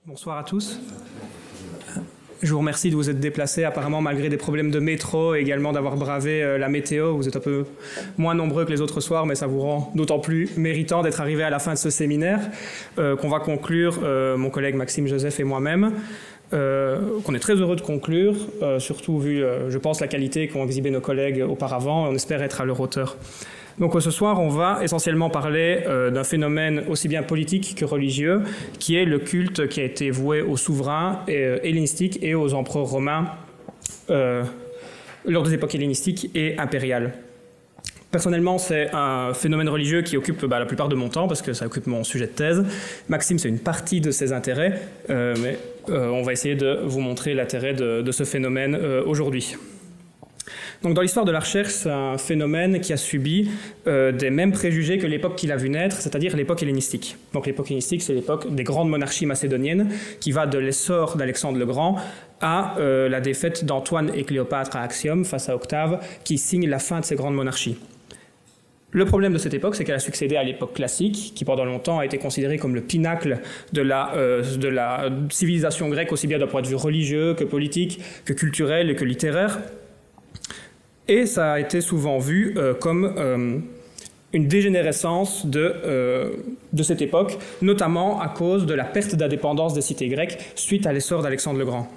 Bonsoir à tous. Je vous remercie de vous être déplacés, apparemment malgré des problèmes de métro et également d'avoir bravé la météo. Vous êtes un peu moins nombreux que les autres soirs, mais ça vous rend d'autant plus méritant d'être arrivés à la fin de ce séminaire qu'on va conclure, mon collègue Maxime Joseph et moi-même, qu'on est très heureux de conclure, surtout vu, je pense, la qualité qu'ont exhibé nos collègues auparavant. On espère être à leur hauteur. Donc ce soir, on va essentiellement parler d'un phénomène aussi bien politique que religieux, qui est le culte qui a été voué aux souverains hellénistiques et aux empereurs romains lors des époques hellénistiques et impériales. Personnellement, c'est un phénomène religieux qui occupe la plupart de mon temps, parce que ça occupe mon sujet de thèse. Maxime, c'est une partie de ses intérêts, mais on va essayer de vous montrer l'intérêt de ce phénomène aujourd'hui. Donc, dans l'histoire de la recherche, c'est un phénomène qui a subi des mêmes préjugés que l'époque qu'il a vu naître, c'est-à-dire l'époque hellénistique. Donc l'époque hellénistique, c'est l'époque des grandes monarchies macédoniennes, qui va de l'essor d'Alexandre le Grand à la défaite d'Antoine et Cléopâtre à Actium face à Octave, qui signe la fin de ces grandes monarchies. Le problème de cette époque, c'est qu'elle a succédé à l'époque classique, qui pendant longtemps a été considérée comme le pinacle de la civilisation grecque, aussi bien d'un point de vue religieux que politique, que culturel et que littéraire. Et ça a été souvent vu comme une dégénérescence de cette époque, notamment à cause de la perte d'indépendance des cités grecques suite à l'essor d'Alexandre le Grand.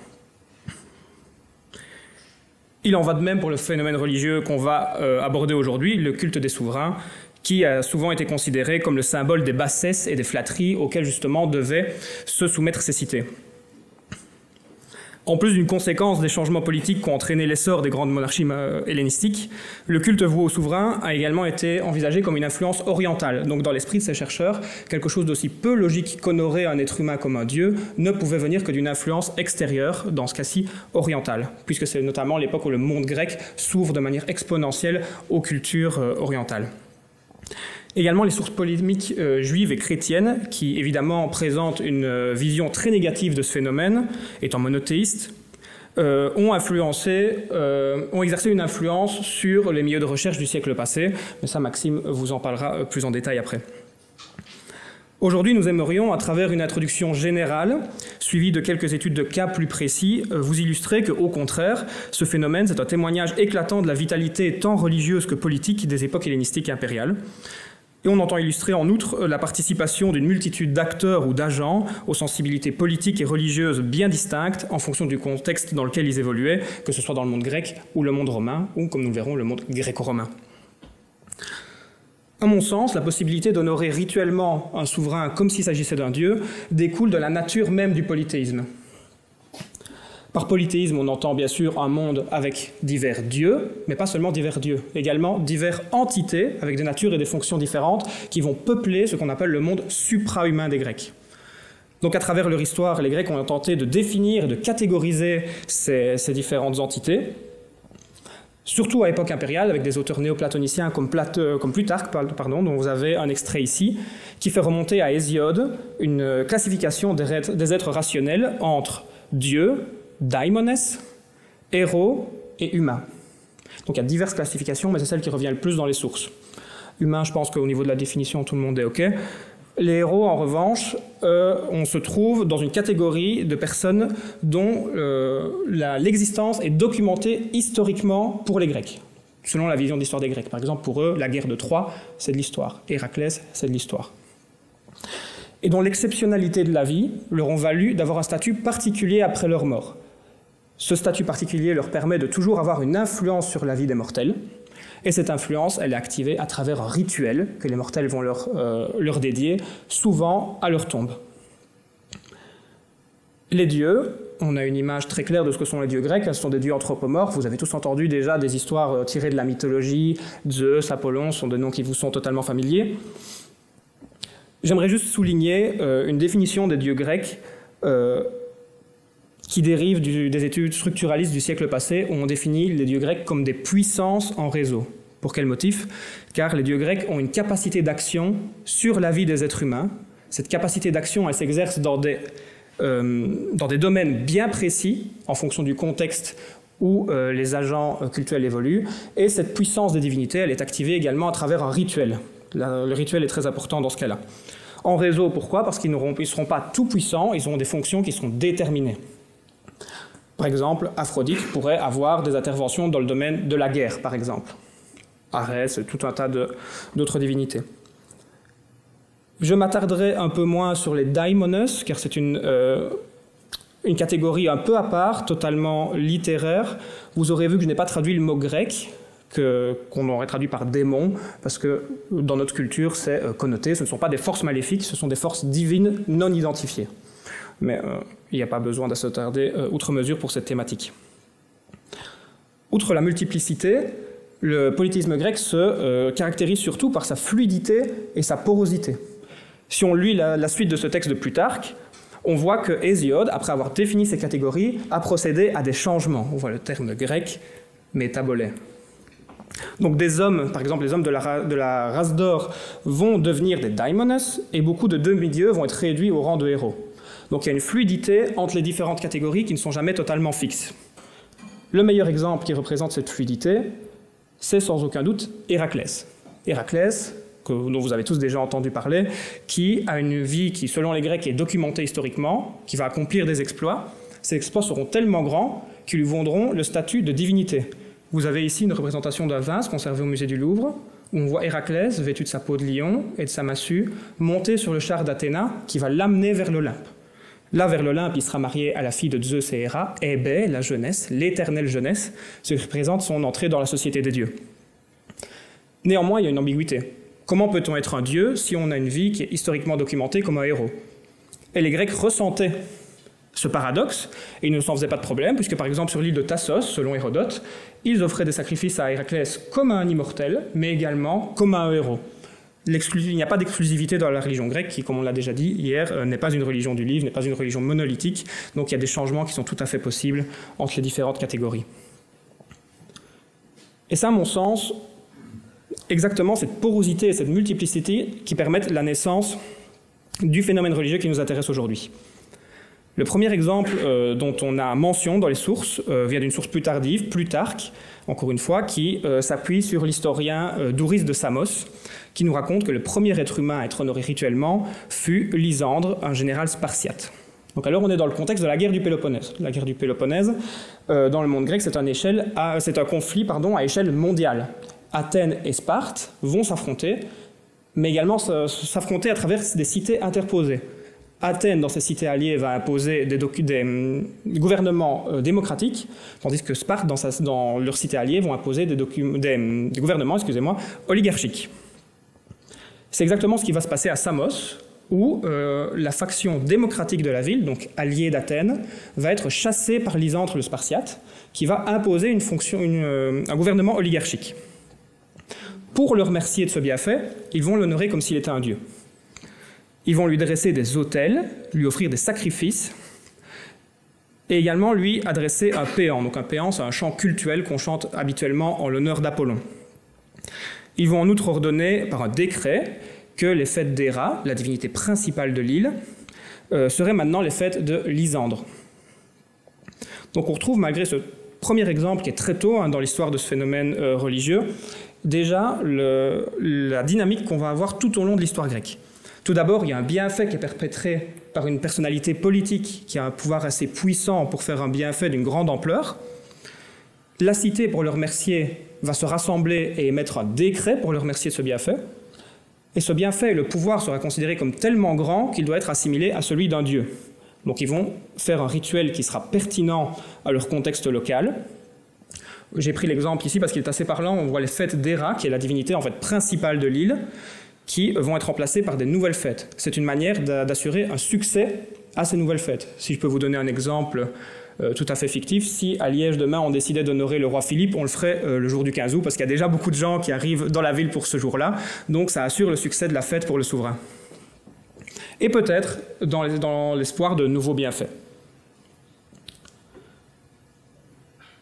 Il en va de même pour le phénomène religieux qu'on va aborder aujourd'hui, le culte des souverains, qui a souvent été considéré comme le symbole des bassesses et des flatteries auxquelles justement devaient se soumettre ces cités. En plus d'une conséquence des changements politiques qui ont entraîné l'essor des grandes monarchies hellénistiques, le culte voué aux souverains a également été envisagé comme une influence orientale. Donc dans l'esprit de ces chercheurs, quelque chose d'aussi peu logique qu'honorer un être humain comme un dieu ne pouvait venir que d'une influence extérieure, dans ce cas-ci orientale, puisque c'est notamment l'époque où le monde grec s'ouvre de manière exponentielle aux cultures orientales. Également les sources polémiques juives et chrétiennes, qui évidemment présentent une vision très négative de ce phénomène, étant monothéistes, ont exercé une influence sur les milieux de recherche du siècle passé, mais ça Maxime vous en parlera plus en détail après. Aujourd'hui, nous aimerions, à travers une introduction générale, suivie de quelques études de cas plus précis, vous illustrer qu'au contraire, ce phénomène, c'est un témoignage éclatant de la vitalité tant religieuse que politique des époques hellénistiques et impériales. Et on entend illustrer en outre la participation d'une multitude d'acteurs ou d'agents aux sensibilités politiques et religieuses bien distinctes en fonction du contexte dans lequel ils évoluaient, que ce soit dans le monde grec ou le monde romain, ou comme nous le verrons, le monde gréco-romain. À mon sens, la possibilité d'honorer rituellement un souverain comme s'il s'agissait d'un dieu découle de la nature même du polythéisme. Par polythéisme, on entend bien sûr un monde avec divers dieux, mais pas seulement divers dieux, également diverses entités avec des natures et des fonctions différentes qui vont peupler ce qu'on appelle le monde supra-humain des Grecs. Donc à travers leur histoire, les Grecs ont tenté de définir et de catégoriser ces différentes entités, surtout à l'époque impériale, avec des auteurs néoplatoniciens comme Plutarque, dont vous avez un extrait ici, qui fait remonter à Hésiode une classification des êtres rationnels entre dieux, daimones, héros et humains. Donc il y a diverses classifications, mais c'est celle qui revient le plus dans les sources. Humain, je pense qu'au niveau de la définition, tout le monde est OK. Les héros, en revanche, on se trouve dans une catégorie de personnes dont l'existence est documentée historiquement pour les Grecs, selon la vision de l'histoire des Grecs. Par exemple, pour eux, la guerre de Troie, c'est de l'histoire. Héraclès, c'est de l'histoire. Et dont l'exceptionnalité de la vie leur ont valu d'avoir un statut particulier après leur mort. Ce statut particulier leur permet de toujours avoir une influence sur la vie des mortels, et cette influence, elle est activée à travers un rituel que les mortels vont leur dédier, souvent à leur tombe. Les dieux, on a une image très claire de ce que sont les dieux grecs, ce sont des dieux anthropomorphes, vous avez tous entendu déjà des histoires tirées de la mythologie, Zeus, Apollon, sont des noms qui vous sont totalement familiers. J'aimerais juste souligner une définition des dieux grecs qui dérive des études structuralistes du siècle passé, où on définit les dieux grecs comme des puissances en réseau. Pour quel motif? Car les dieux grecs ont une capacité d'action sur la vie des êtres humains. Cette capacité d'action, elle s'exerce dans des domaines bien précis, en fonction du contexte où les agents cultuels évoluent, et cette puissance des divinités, elle est activée également à travers un rituel. Le rituel est très important dans ce cas-là. En réseau, pourquoi? Parce qu'ils ne seront pas tout puissants, ils ont des fonctions qui seront déterminées. Par exemple, Aphrodite pourrait avoir des interventions dans le domaine de la guerre, par exemple. Arès, tout un tas d'autres divinités. Je m'attarderai un peu moins sur les daimones, car c'est une catégorie un peu à part, totalement littéraire. Vous aurez vu que je n'ai pas traduit le mot grec, qu'on aurait traduit par démon, parce que dans notre culture, c'est connoté. Ce ne sont pas des forces maléfiques, ce sont des forces divines non identifiées. Mais il n'y a pas besoin de s'attarder outre mesure pour cette thématique. Outre la multiplicité, le polythéisme grec se caractérise surtout par sa fluidité et sa porosité. Si on lit la suite de ce texte de Plutarque, on voit que Hésiode, après avoir défini ces catégories, a procédé à des changements. On voit le terme grec métabolé. Donc des hommes, par exemple les hommes de la race d'or, vont devenir des daimones, et beaucoup de demi-dieux vont être réduits au rang de héros. Donc il y a une fluidité entre les différentes catégories qui ne sont jamais totalement fixes. Le meilleur exemple qui représente cette fluidité, c'est sans aucun doute Héraclès. Héraclès, dont vous avez tous déjà entendu parler, qui a une vie qui, selon les Grecs, est documentée historiquement, qui va accomplir des exploits. Ces exploits seront tellement grands qu'ils lui vaudront le statut de divinité. Vous avez ici une représentation d'un vase conservé au musée du Louvre, où on voit Héraclès, vêtu de sa peau de lion et de sa massue, monter sur le char d'Athéna qui va l'amener vers l'Olympe. Là, vers l'Olympe, il sera marié à la fille de Zeus et Héra, Hébé, la jeunesse, l'éternelle jeunesse, ce qui représente son entrée dans la société des dieux. Néanmoins, il y a une ambiguïté. Comment peut-on être un dieu si on a une vie qui est historiquement documentée comme un héros? Et les Grecs ressentaient ce paradoxe, et ils ne s'en faisaient pas de problème, puisque par exemple sur l'île de Tassos, selon Hérodote, ils offraient des sacrifices à Héraclès comme à un immortel, mais également comme à un héros. Il n'y a pas d'exclusivité dans la religion grecque, qui, comme on l'a déjà dit hier, n'est pas une religion du livre, n'est pas une religion monolithique, donc il y a des changements qui sont tout à fait possibles entre les différentes catégories. Et ça, à mon sens, exactement cette porosité et cette multiplicité qui permettent la naissance du phénomène religieux qui nous intéresse aujourd'hui. Le premier exemple dont on a mention dans les sources vient d'une source plus tardive, Plutarque, encore une fois, qui s'appuie sur l'historien Douris de Samos, qui nous raconte que le premier être humain à être honoré rituellement fut Lysandre, un général spartiate. Donc alors on est dans le contexte de la guerre du Péloponnèse. La guerre du Péloponnèse, dans le monde grec, c'est un conflit à échelle mondiale. Athènes et Sparte vont s'affronter, mais également s'affronter à travers des cités interposées. Athènes, dans ses cités alliées, va imposer des gouvernements démocratiques, tandis que Sparte, dans leurs cités alliées, vont imposer des gouvernements oligarchiques. C'est exactement ce qui va se passer à Samos, où la faction démocratique de la ville, donc alliée d'Athènes, va être chassée par Lysandre le Spartiate, qui va imposer un gouvernement oligarchique. Pour le remercier de ce bienfait, ils vont l'honorer comme s'il était un dieu. Ils vont lui dresser des autels, lui offrir des sacrifices, et également lui adresser un péant. Donc un péant, c'est un chant cultuel qu'on chante habituellement en l'honneur d'Apollon. Ils vont en outre ordonner, par un décret, que les fêtes d'Héra, la divinité principale de l'île, seraient maintenant les fêtes de Lysandre. Donc on retrouve, malgré ce premier exemple qui est très tôt dans l'histoire de ce phénomène religieux, déjà la dynamique qu'on va avoir tout au long de l'histoire grecque. Tout d'abord, il y a un bienfait qui est perpétré par une personnalité politique qui a un pouvoir assez puissant pour faire un bienfait d'une grande ampleur. La cité, pour le remercier, va se rassembler et émettre un décret pour le remercier de ce bienfait. Et ce bienfait et le pouvoir sera considéré comme tellement grand qu'il doit être assimilé à celui d'un dieu. Donc ils vont faire un rituel qui sera pertinent à leur contexte local. J'ai pris l'exemple ici parce qu'il est assez parlant. On voit les fêtes d'Héra, qui est la divinité en fait principale de l'île, qui vont être remplacées par des nouvelles fêtes. C'est une manière d'assurer un succès à ces nouvelles fêtes. Si je peux vous donner un exemple tout à fait fictif, si à Liège demain on décidait d'honorer le roi Philippe, on le ferait le jour du 15 août, parce qu'il y a déjà beaucoup de gens qui arrivent dans la ville pour ce jour-là, donc ça assure le succès de la fête pour le souverain. Et peut-être dans l'espoir de nouveaux bienfaits.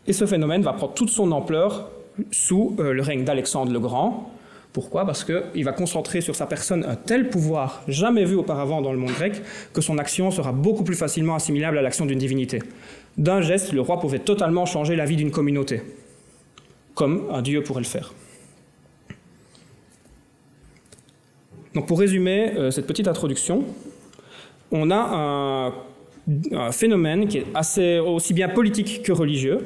Et ce phénomène va prendre toute son ampleur sous le règne d'Alexandre le Grand. Pourquoi? Parce qu'il va concentrer sur sa personne un tel pouvoir, jamais vu auparavant dans le monde grec, que son action sera beaucoup plus facilement assimilable à l'action d'une divinité. D'un geste, le roi pouvait totalement changer la vie d'une communauté, comme un dieu pourrait le faire. Donc pour résumer cette petite introduction, on a un phénomène qui est aussi bien politique que religieux.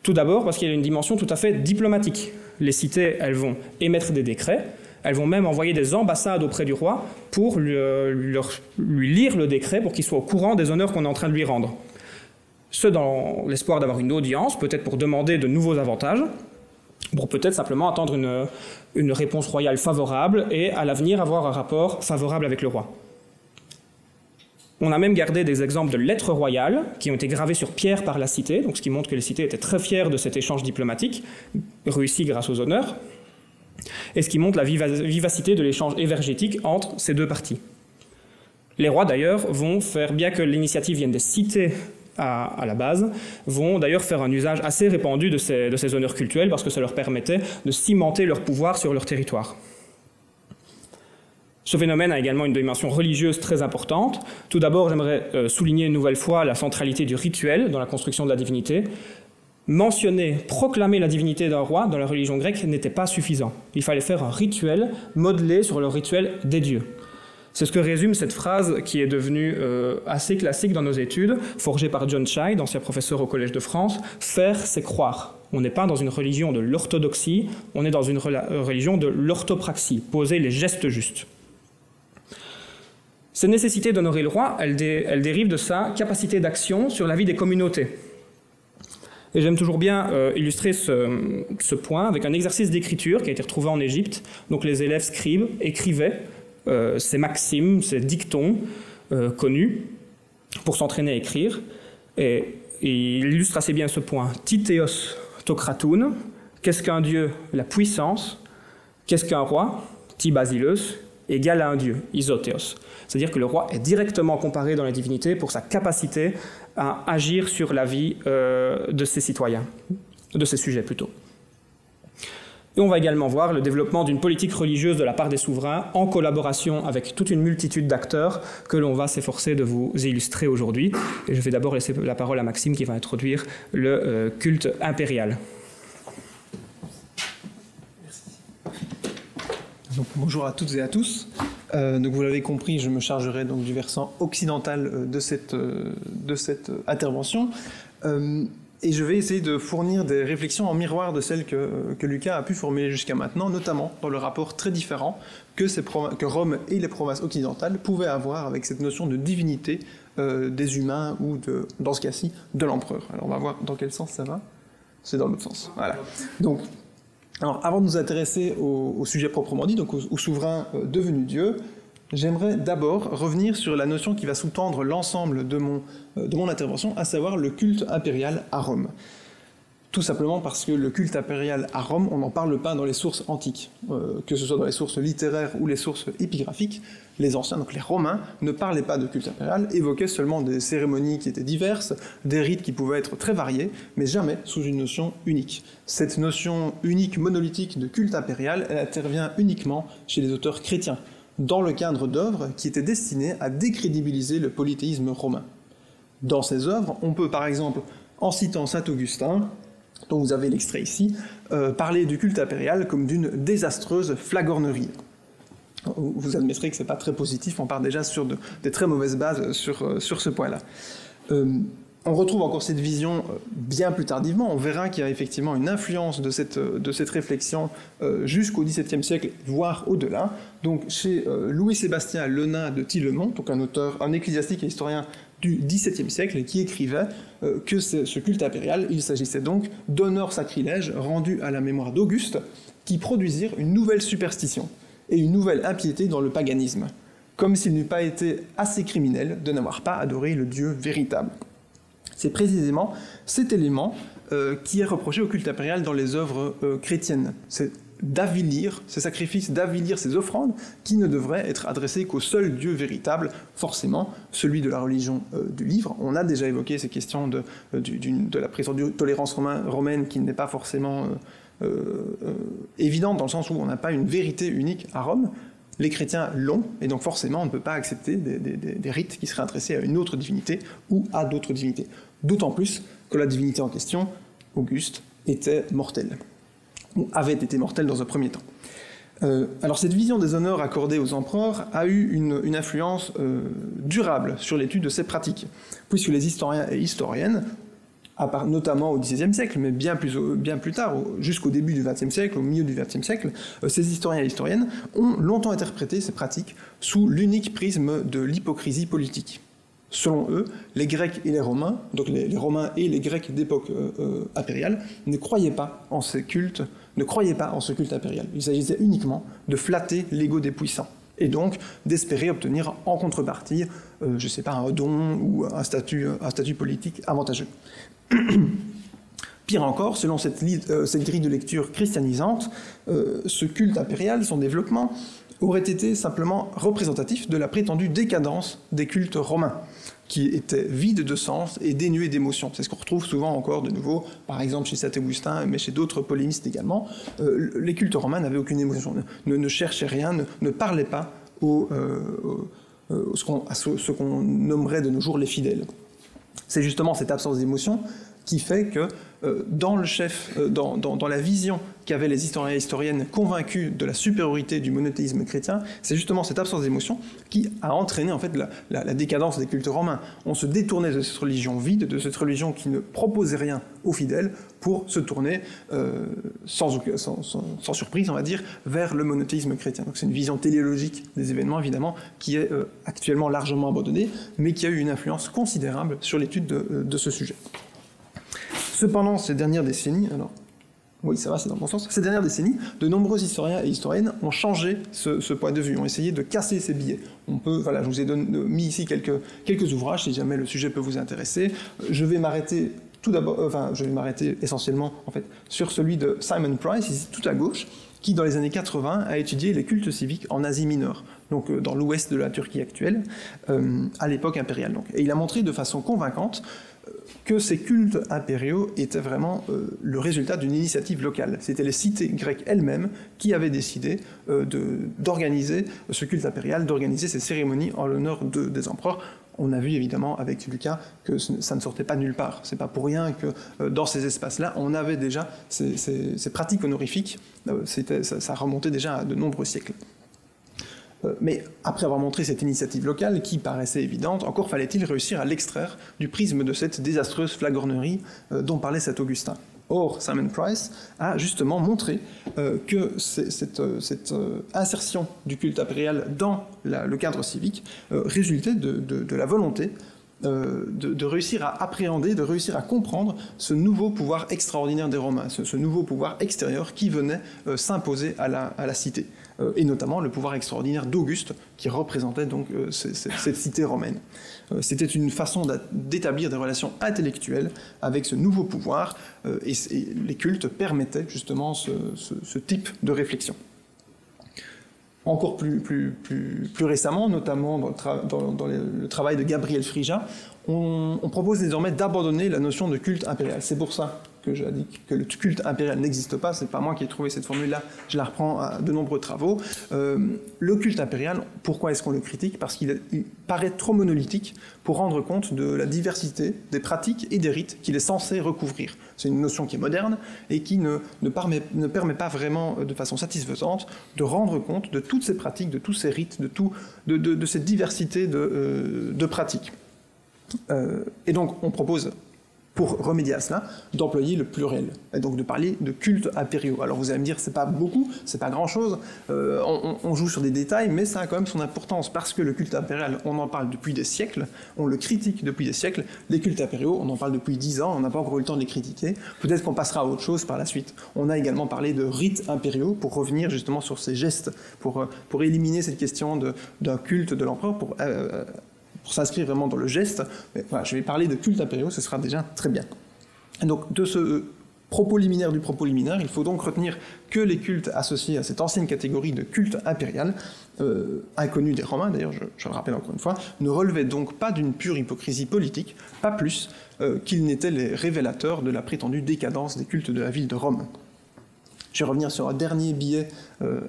Tout d'abord parce qu'il y a une dimension tout à fait diplomatique. Les cités, elles vont émettre des décrets, elles vont même envoyer des ambassades auprès du roi pour lui lire le décret pour qu'il soit au courant des honneurs qu'on est en train de lui rendre. Ce dans l'espoir d'avoir une audience, peut-être pour demander de nouveaux avantages, pour peut-être simplement attendre une réponse royale favorable et à l'avenir avoir un rapport favorable avec le roi. On a même gardé des exemples de lettres royales qui ont été gravées sur pierre par la cité, donc ce qui montre que les cités étaient très fières de cet échange diplomatique, réussi grâce aux honneurs, et ce qui montre la vivacité de l'échange évergétique entre ces deux parties. Les rois d'ailleurs vont faire, bien que l'initiative vienne des cités à la base, vont d'ailleurs faire un usage assez répandu de ces honneurs cultuels parce que ça leur permettait de cimenter leur pouvoir sur leur territoire. Ce phénomène a également une dimension religieuse très importante. Tout d'abord, j'aimerais souligner une nouvelle fois la centralité du rituel dans la construction de la divinité. Mentionner, proclamer la divinité d'un roi dans la religion grecque n'était pas suffisant. Il fallait faire un rituel modelé sur le rituel des dieux. C'est ce que résume cette phrase qui est devenue assez classique dans nos études, forgée par John Child, ancien professeur au Collège de France. Faire, c'est croire. On n'est pas dans une religion de l'orthodoxie, on est dans une religion de l'orthopraxie, poser les gestes justes. Cette nécessité d'honorer le roi, elle dérive de sa capacité d'action sur la vie des communautés. Et j'aime toujours bien illustrer ce point avec un exercice d'écriture qui a été retrouvé en Égypte. Donc les élèves scribes écrivaient ces maximes, ces dictons connus pour s'entraîner à écrire. Et il illustre assez bien ce point. Titheos to kratoun, qu'est-ce qu'un dieu? La puissance. Qu'est-ce qu'un roi? Ti basileus, égal à un dieu, isotheos. C'est-à-dire que le roi est directement comparé dans la divinité pour sa capacité à agir sur la vie de ses citoyens, de ses sujets plutôt. Et on va également voir le développement d'une politique religieuse de la part des souverains en collaboration avec toute une multitude d'acteurs que l'on va s'efforcer de vous illustrer aujourd'hui. Et je vais d'abord laisser la parole à Maxime qui va introduire le culte impérial. Donc, bonjour à toutes et à tous. Donc vous l'avez compris, je me chargerai donc du versant occidental de cette intervention. Et je vais essayer de fournir des réflexions en miroir de celles que Lucas a pu formuler jusqu'à maintenant, notamment dans le rapport très différent que Rome et les provinces occidentales pouvaient avoir avec cette notion de divinité des humains ou, dans ce cas-ci, de l'empereur. Alors on va voir dans quel sens ça va. C'est dans l'autre sens. Voilà. Donc, alors, avant de nous intéresser au sujet proprement dit, donc au souverain devenu Dieu, j'aimerais d'abord revenir sur la notion qui va sous-tendre l'ensemble de mon intervention, à savoir le culte impérial à Rome. Tout simplement parce que le culte impérial à Rome, on n'en parle pas dans les sources antiques, que ce soit dans les sources littéraires ou les sources épigraphiques. Les anciens, donc les Romains, ne parlaient pas de culte impérial, évoquaient seulement des cérémonies qui étaient diverses, des rites qui pouvaient être très variés, mais jamais sous une notion unique. Cette notion unique, monolithique de culte impérial, elle intervient uniquement chez les auteurs chrétiens, dans le cadre d'œuvres qui étaient destinées à décrédibiliser le polythéisme romain. Dans ces œuvres, on peut par exemple, en citant saint Augustin, dont vous avez l'extrait ici, parler du culte impérial comme d'une désastreuse flagornerie. Vous admettrez que ce n'est pas très positif, on part déjà sur des très mauvaises bases sur ce point-là. On retrouve encore cette vision bien plus tardivement, on verra qu'il y a effectivement une influence de cette réflexion jusqu'au XVIIe siècle, voire au-delà. Donc chez Louis-Sébastien Lenain de Tillemont, donc un ecclésiastique et historien du XVIIe siècle, qui écrivait que ce culte impérial, il s'agissait donc d'honneurs sacrilèges rendus à la mémoire d'Auguste, qui produisirent une nouvelle superstition et une nouvelle impiété dans le paganisme, comme s'il n'eût pas été assez criminel de n'avoir pas adoré le Dieu véritable. C'est précisément cet élément qui est reproché au culte impérial dans les œuvres chrétiennes. C'est d'avilir ces sacrifices, d'avilir ces offrandes qui ne devraient être adressées qu'au seul Dieu véritable, forcément celui de la religion du livre. On a déjà évoqué ces questions de la prétendue tolérance romaine qui n'est pas forcément évidente dans le sens où on n'a pas une vérité unique à Rome. Les chrétiens l'ont, et donc forcément on ne peut pas accepter des rites qui seraient adressés à une autre divinité ou à d'autres divinités. D'autant plus que la divinité en question, Auguste, était mortelle, ou avait été mortelle dans un premier temps. Alors cette vision des honneurs accordés aux empereurs a eu une influence durable sur l'étude de ces pratiques, puisque les historiens et historiennes, notamment au XVIe siècle, mais bien plus tard, jusqu'au début du XXe siècle, au milieu du XXe siècle, ces historiens et historiennes ont longtemps interprété ces pratiques sous l'unique prisme de l'hypocrisie politique. Selon eux, les Grecs et les Romains, donc les Romains et les Grecs d'époque impériale, ne croyaient pas en ce culte impérial. Il s'agissait uniquement de flatter l'ego des puissants, et donc d'espérer obtenir en contrepartie, je ne sais pas, un don ou un statut politique avantageux. Pire encore, selon cette grille de lecture christianisante, ce culte impérial, son développement, aurait été simplement représentatif de la prétendue décadence des cultes romains, qui étaient vides de sens et dénués d'émotion. C'est ce qu'on retrouve souvent encore de nouveau, par exemple chez Saint Augustin, mais chez d'autres paulinistes également. Les cultes romains n'avaient aucune émotion, ne cherchaient rien, ne parlaient pas à ce qu'on nommerait de nos jours les fidèles. C'est justement cette absence d'émotion qui fait que dans la vision qu'avaient les historiens et historiennes convaincus de la supériorité du monothéisme chrétien, c'est justement cette absence d'émotion qui a entraîné en fait la décadence des cultes romains. On se détournait de cette religion vide, de cette religion qui ne proposait rien aux fidèles, pour se tourner sans surprise, on va dire, vers le monothéisme chrétien. Donc c'est une vision téléologique des événements, évidemment, qui est actuellement largement abandonnée, mais qui a eu une influence considérable sur l'étude de ce sujet. Cependant, ces dernières décennies, oui, ça va, c'est dans le bon sens. Ces dernières décennies, de nombreux historiens et historiennes ont changé ce point de vue, ont essayé de casser ces biais. Je vous ai mis ici quelques ouvrages, si jamais le sujet peut vous intéresser. Je vais m'arrêter essentiellement en fait sur celui de Simon Price, ici tout à gauche, qui dans les années 80 a étudié les cultes civiques en Asie mineure, donc dans l'ouest de la Turquie actuelle, à l'époque impériale. Et il a montré de façon convaincante que ces cultes impériaux étaient vraiment le résultat d'une initiative locale. C'était les cités grecques elles-mêmes qui avaient décidé d'organiser ce culte impérial, d'organiser ces cérémonies en l'honneur des empereurs. On a vu évidemment avec Lucas que ça ne sortait pas nulle part. C'est pas pour rien que dans ces espaces-là, on avait déjà ces pratiques honorifiques. Ça remontait déjà à de nombreux siècles. Mais après avoir montré cette initiative locale qui paraissait évidente, encore fallait-il réussir à l'extraire du prisme de cette désastreuse flagornerie dont parlait saint Augustin. Or, Simon Price a justement montré que cette insertion du culte impérial dans le cadre civique résultait de la volonté de réussir à appréhender, de réussir à comprendre ce nouveau pouvoir extraordinaire des Romains, ce nouveau pouvoir extérieur qui venait s'imposer à la cité, et notamment le pouvoir extraordinaire d'Auguste qui représentait donc cette cité romaine. C'était une façon d'établir des relations intellectuelles avec ce nouveau pouvoir, et les cultes permettaient justement ce type de réflexion. Encore plus récemment, notamment dans le travail de Gabriel Frija, on propose désormais d'abandonner la notion de culte impérial. C'est pour ça que j'ai dit que le culte impérial n'existe pas, c'est pas moi qui ai trouvé cette formule-là, je la reprends à de nombreux travaux. Le culte impérial, pourquoi est-ce qu'on le critique? Parce qu'il paraît trop monolithique pour rendre compte de la diversité des pratiques et des rites qu'il est censé recouvrir. C'est une notion qui est moderne et qui ne permet pas vraiment de façon satisfaisante de rendre compte de toutes ces pratiques, de tous ces rites, de cette diversité de pratiques. Et donc on propose, pour remédier à cela, d'employer le pluriel, et donc de parler de cultes impériaux. Alors vous allez me dire, c'est pas beaucoup, c'est pas grand-chose, on joue sur des détails, mais ça a quand même son importance, parce que le culte impérial, on en parle depuis des siècles, on le critique depuis des siècles, les cultes impériaux, on en parle depuis 10 ans, on n'a pas encore eu le temps de les critiquer, peut-être qu'on passera à autre chose par la suite. On a également parlé de rites impériaux, pour revenir justement sur ces gestes, pour éliminer cette question d'un culte de l'empereur, pour s'inscrire vraiment dans le geste. Mais voilà, je vais parler de cultes impériaux, ce sera déjà très bien. Et donc, de ce propos liminaire du propos liminaire, il faut donc retenir que les cultes associés à cette ancienne catégorie de culte impérial, inconnus des Romains, d'ailleurs, je le rappelle encore une fois, ne relevaient donc pas d'une pure hypocrisie politique, pas plus qu'ils n'étaient les révélateurs de la prétendue décadence des cultes de la ville de Rome. Je vais revenir sur un dernier biais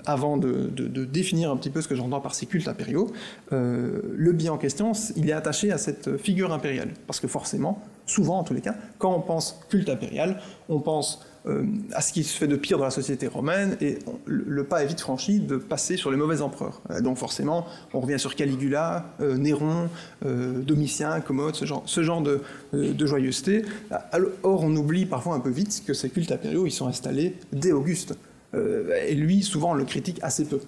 avant de définir un petit peu ce que j'entends par ces cultes impériaux. Le biais en question, il est attaché à cette figure impériale, parce que forcément, souvent en tous les cas, quand on pense culte impérial, on pense à ce qui se fait de pire dans la société romaine, et le pas est vite franchi de passer sur les mauvais empereurs. Donc forcément, on revient sur Caligula, Néron, Domitien, Commode, ce genre de joyeuseté. Or, on oublie parfois un peu vite que ces cultes impériaux, ils sont installés dès Auguste. Et lui, souvent, on le critique assez peu.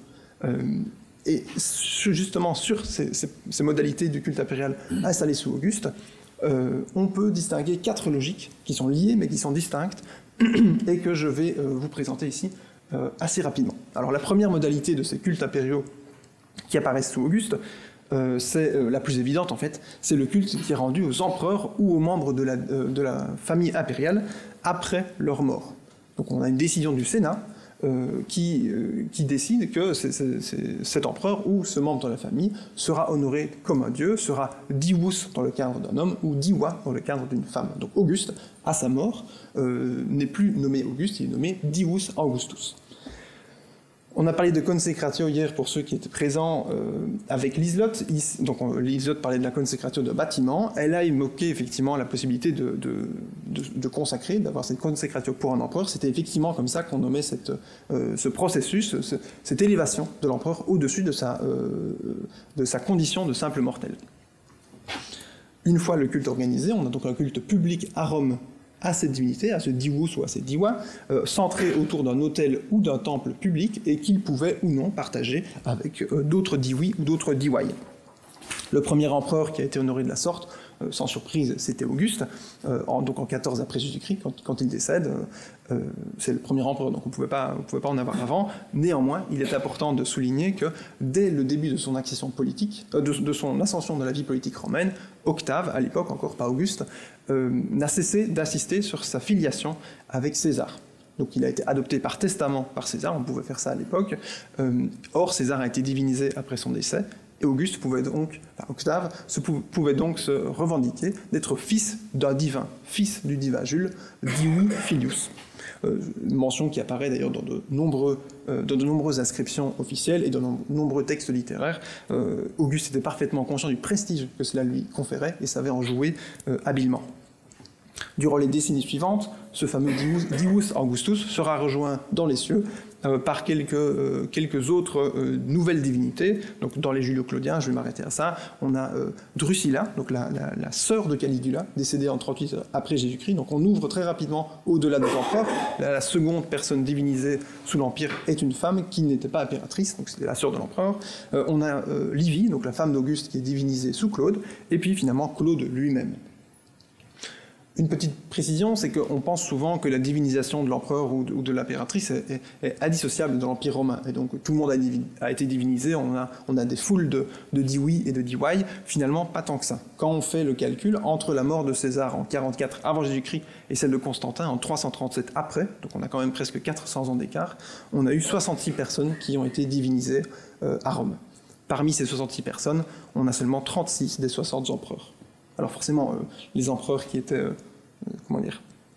Et justement, sur ces modalités du culte impérial installées sous Auguste, on peut distinguer 4 logiques qui sont liées mais qui sont distinctes et que je vais vous présenter ici assez rapidement. Alors la première modalité de ces cultes impériaux qui apparaissent sous Auguste, c'est la plus évidente en fait, c'est le culte qui est rendu aux empereurs ou aux membres de la famille impériale après leur mort. Donc on a une décision du Sénat qui décide que cet empereur ou ce membre de la famille sera honoré comme un dieu, sera dius dans le cadre d'un homme ou diwa dans le cadre d'une femme. Donc Auguste, à sa mort, n'est plus nommé Auguste, il est nommé Dius Augustus. On a parlé de consecratio hier pour ceux qui étaient présents avec Liselotte. Donc Liselotte parlait de la consecratio de bâtiment. Elle a évoqué effectivement la possibilité de consacrer, d'avoir cette consecratio pour un empereur. C'était effectivement comme ça qu'on nommait ce processus, cette élévation de l'empereur au-dessus de sa condition de simple mortel. Une fois le culte organisé, on a donc un culte public à Rome à cette divinité, à ce diwus ou à ce diwa, centré autour d'un autel ou d'un temple public et qu'il pouvait ou non partager avec d'autres diwi ou d'autres diwai. Le premier empereur qui a été honoré de la sorte, sans surprise, c'était Auguste, donc en 14 après Jésus-Christ, quand il décède. C'est le premier empereur, donc on ne pouvait pas en avoir avant. Néanmoins, il est important de souligner que dès le début de son accession politique, de son ascension dans la vie politique romaine, Octave, à l'époque encore pas Auguste, n'a cessé d'insister sur sa filiation avec César. Donc il a été adopté par testament par César, on pouvait faire ça à l'époque. Or, César a été divinisé après son décès, et Auguste Octave pouvait donc se revendiquer d'être fils d'un divin, fils du divin Jules, divi filius. Mention qui apparaît d'ailleurs dans de nombreuses inscriptions officielles et dans de nombreux textes littéraires. Auguste était parfaitement conscient du prestige que cela lui conférait et savait en jouer habilement. Durant les décennies suivantes, ce fameux Dius Augustus sera rejoint dans les cieux par quelques autres nouvelles divinités. Donc dans les Julio-Claudiens, je vais m'arrêter à ça, on a Drusilla, donc la sœur de Caligula, décédée en 38 après Jésus-Christ. Donc on ouvre très rapidement au-delà des empereurs. La seconde personne divinisée sous l'Empire est une femme qui n'était pas impératrice, donc c'était la sœur de l'empereur. On a Livie, donc la femme d'Auguste qui est divinisée sous Claude, et puis finalement Claude lui-même. Une petite précision, c'est qu'on pense souvent que la divinisation de l'empereur ou de l'impératrice est indissociable de l'Empire romain. Et donc tout le monde a été divinisé, on a des foules de diwi et de diwai. Finalement, pas tant que ça. Quand on fait le calcul, entre la mort de César en 44 avant Jésus-Christ et celle de Constantin en 337 après, donc on a quand même presque 400 ans d'écart, on a eu 66 personnes qui ont été divinisées à Rome. Parmi ces 66 personnes, on a seulement 36 des 60 empereurs. Alors forcément, les empereurs qui étaient,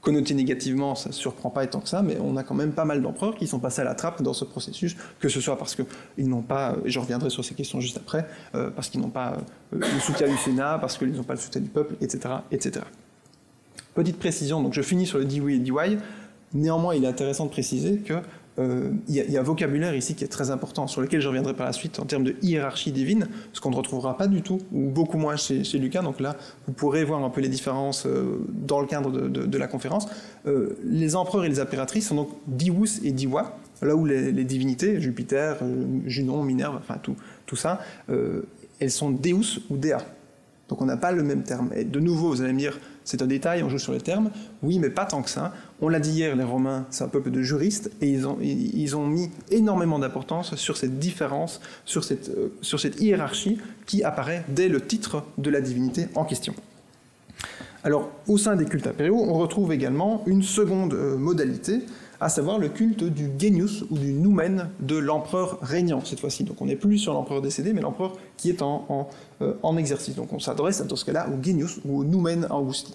connotés négativement, ça ne surprend pas tant que ça, mais on a quand même pas mal d'empereurs qui sont passés à la trappe dans ce processus, que ce soit parce qu'ils n'ont pas, et je reviendrai sur ces questions juste après, parce qu'ils n'ont pas le soutien du Sénat, parce qu'ils n'ont pas le soutien du peuple, etc., etc. Petite précision, donc je finis sur le diwi et diwai. Néanmoins, il est intéressant de préciser que il y a un vocabulaire ici qui est très important, sur lequel je reviendrai par la suite en termes de hiérarchie divine, ce qu'on ne retrouvera pas du tout, ou beaucoup moins chez Lucas, donc là vous pourrez voir un peu les différences dans le cadre de la conférence. Les empereurs et les impératrices sont donc diwus et diwa, là où les divinités, Jupiter, Junon, Minerve, enfin tout ça, elles sont deus ou dea. Donc on n'a pas le même terme. Et de nouveau, vous allez me dire, c'est un détail, on joue sur les termes. Oui, mais pas tant que ça. On l'a dit hier, les Romains, c'est un peuple de juristes, et ils ont mis énormément d'importance sur cette différence, sur cette hiérarchie qui apparaît dès le titre de la divinité en question. Alors, au sein des cultes impériaux, on retrouve également une seconde modalité, à savoir le culte du genius ou du noumen de l'empereur régnant cette fois-ci. Donc on n'est plus sur l'empereur décédé, mais l'empereur qui est en exercice. Donc on s'adresse dans ce cas-là au genius ou au noumen Augusti.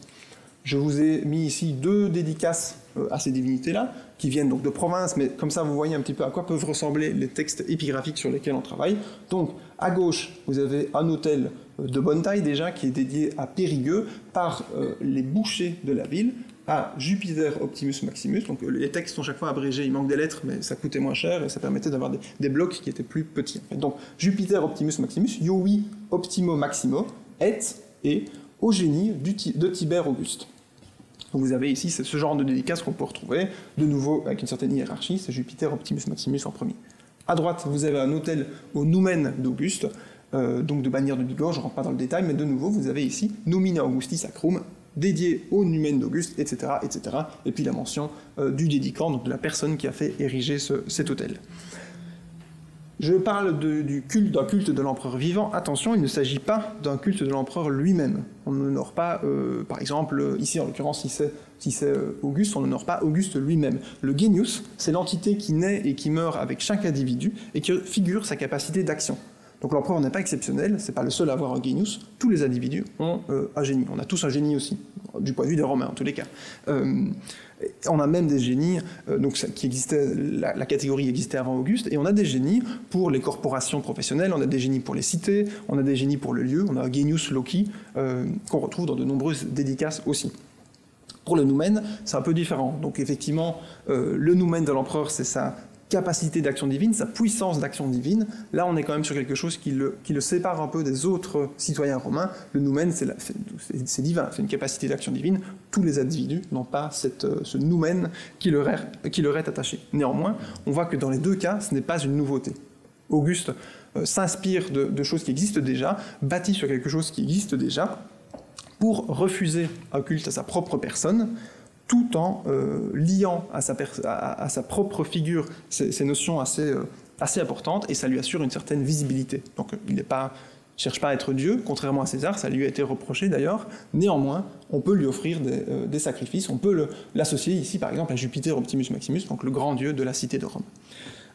Je vous ai mis ici 2 dédicaces à ces divinités-là, qui viennent donc de province, mais comme ça vous voyez un petit peu à quoi peuvent ressembler les textes épigraphiques sur lesquels on travaille. Donc à gauche, vous avez un autel de bonne taille déjà, qui est dédié à Périgueux par les bouchers de la ville, à Jupiter Optimus Maximus. Donc les textes sont chaque fois abrégés, il manque des lettres, mais ça coûtait moins cher et ça permettait d'avoir des blocs qui étaient plus petits. En fait. Donc Jupiter Optimus Maximus, Iovie Optimo Maximo, et Eugénie de Tibère Auguste. Donc vous avez ici ce genre de dédicace qu'on peut retrouver, de nouveau avec une certaine hiérarchie, c'est Jupiter Optimus Maximus en premier. À droite, vous avez un autel au Numen d'Auguste, donc de bannière de Bigorre, je ne rentre pas dans le détail, mais de nouveau, vous avez ici Numina Augusti Sacrum, dédié au Numen d'Auguste, etc., etc. Et puis la mention du dédicant, donc de la personne qui a fait ériger cet autel. Je parle d'un culte de l'empereur vivant. Attention, il ne s'agit pas d'un culte de l'empereur lui-même. On n'honore pas, par exemple, ici en l'occurrence, si c'est Auguste, on n'honore pas Auguste lui-même. Le genius, c'est l'entité qui naît et qui meurt avec chaque individu et qui figure sa capacité d'action. Donc l'empereur n'est pas exceptionnel, c'est pas le seul à avoir un genius, tous les individus ont un génie. On a tous un génie aussi, du point de vue des Romains en tous les cas. On a même des génies, qui existaient, la catégorie existait avant Auguste, et on a des génies pour les corporations professionnelles, on a des génies pour les cités, on a des génies pour le lieu, on a un genius loci qu'on retrouve dans de nombreuses dédicaces aussi. Pour le noumen, c'est un peu différent. Donc effectivement, le noumen de l'empereur, c'est sa capacité d'action divine, sa puissance d'action divine. Là, on est quand même sur quelque chose qui le sépare un peu des autres citoyens romains. Le noumen, c'est divin, c'est une capacité d'action divine. Tous les individus n'ont pas ce noumen qui leur est attaché. Néanmoins, on voit que dans les deux cas, ce n'est pas une nouveauté. Auguste s'inspire de choses qui existent déjà, bâtit sur quelque chose qui existe déjà, pour refuser un culte à sa propre personne, tout en liant à sa propre figure ces notions assez importantes, et ça lui assure une certaine visibilité. Donc il ne cherche pas à être Dieu, contrairement à César, ça lui a été reproché d'ailleurs. Néanmoins, on peut lui offrir des sacrifices, on peut l'associer ici par exemple à Jupiter Optimus Maximus, donc le grand dieu de la cité de Rome.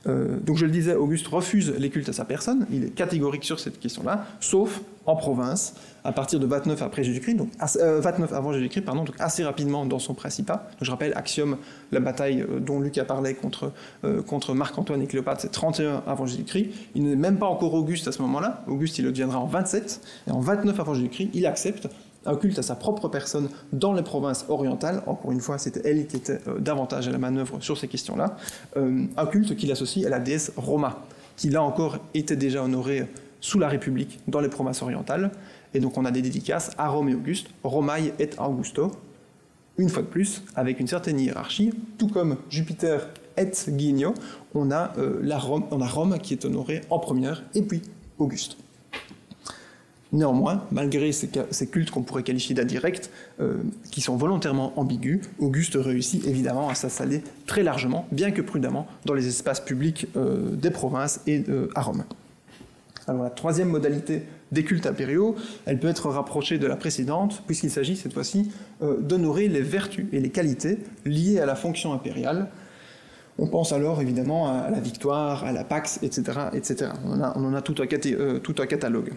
Donc je le disais, Auguste refuse les cultes à sa personne, il est catégorique sur cette question-là, sauf en province, à partir de 29 après Jésus-Christ, donc 29 avant Jésus-Christ, pardon, donc assez rapidement dans son principat. Donc je rappelle, Axiome, la bataille dont Lucas parlait contre Marc-Antoine et Cléopâtre, c'est 31 avant Jésus-Christ. Il n'est même pas encore Auguste à ce moment-là. Auguste, il le deviendra en 27, et en 29 avant Jésus-Christ, il accepte un culte à sa propre personne dans les provinces orientales. Encore une fois, c'était elle qui était davantage à la manœuvre sur ces questions-là. Un culte qu'il associe à la déesse Roma, qui là encore était déjà honorée sous la République dans les provinces orientales. Et donc on a des dédicaces à Rome et Auguste, Romae et Augusto, une fois de plus, avec une certaine hiérarchie, tout comme Jupiter et Ginio, on a Rome qui est honorée en première, et puis Auguste. Néanmoins, malgré ces cultes qu'on pourrait qualifier d'indirects, qui sont volontairement ambigus, Auguste réussit évidemment à s'installer très largement, bien que prudemment, dans les espaces publics des provinces et à Rome. Alors la troisième modalité des cultes impériaux, elle peut être rapprochée de la précédente, puisqu'il s'agit cette fois-ci d'honorer les vertus et les qualités liées à la fonction impériale. On pense alors évidemment à la victoire, à la pax, etc. etc. On en a tout un catalogue.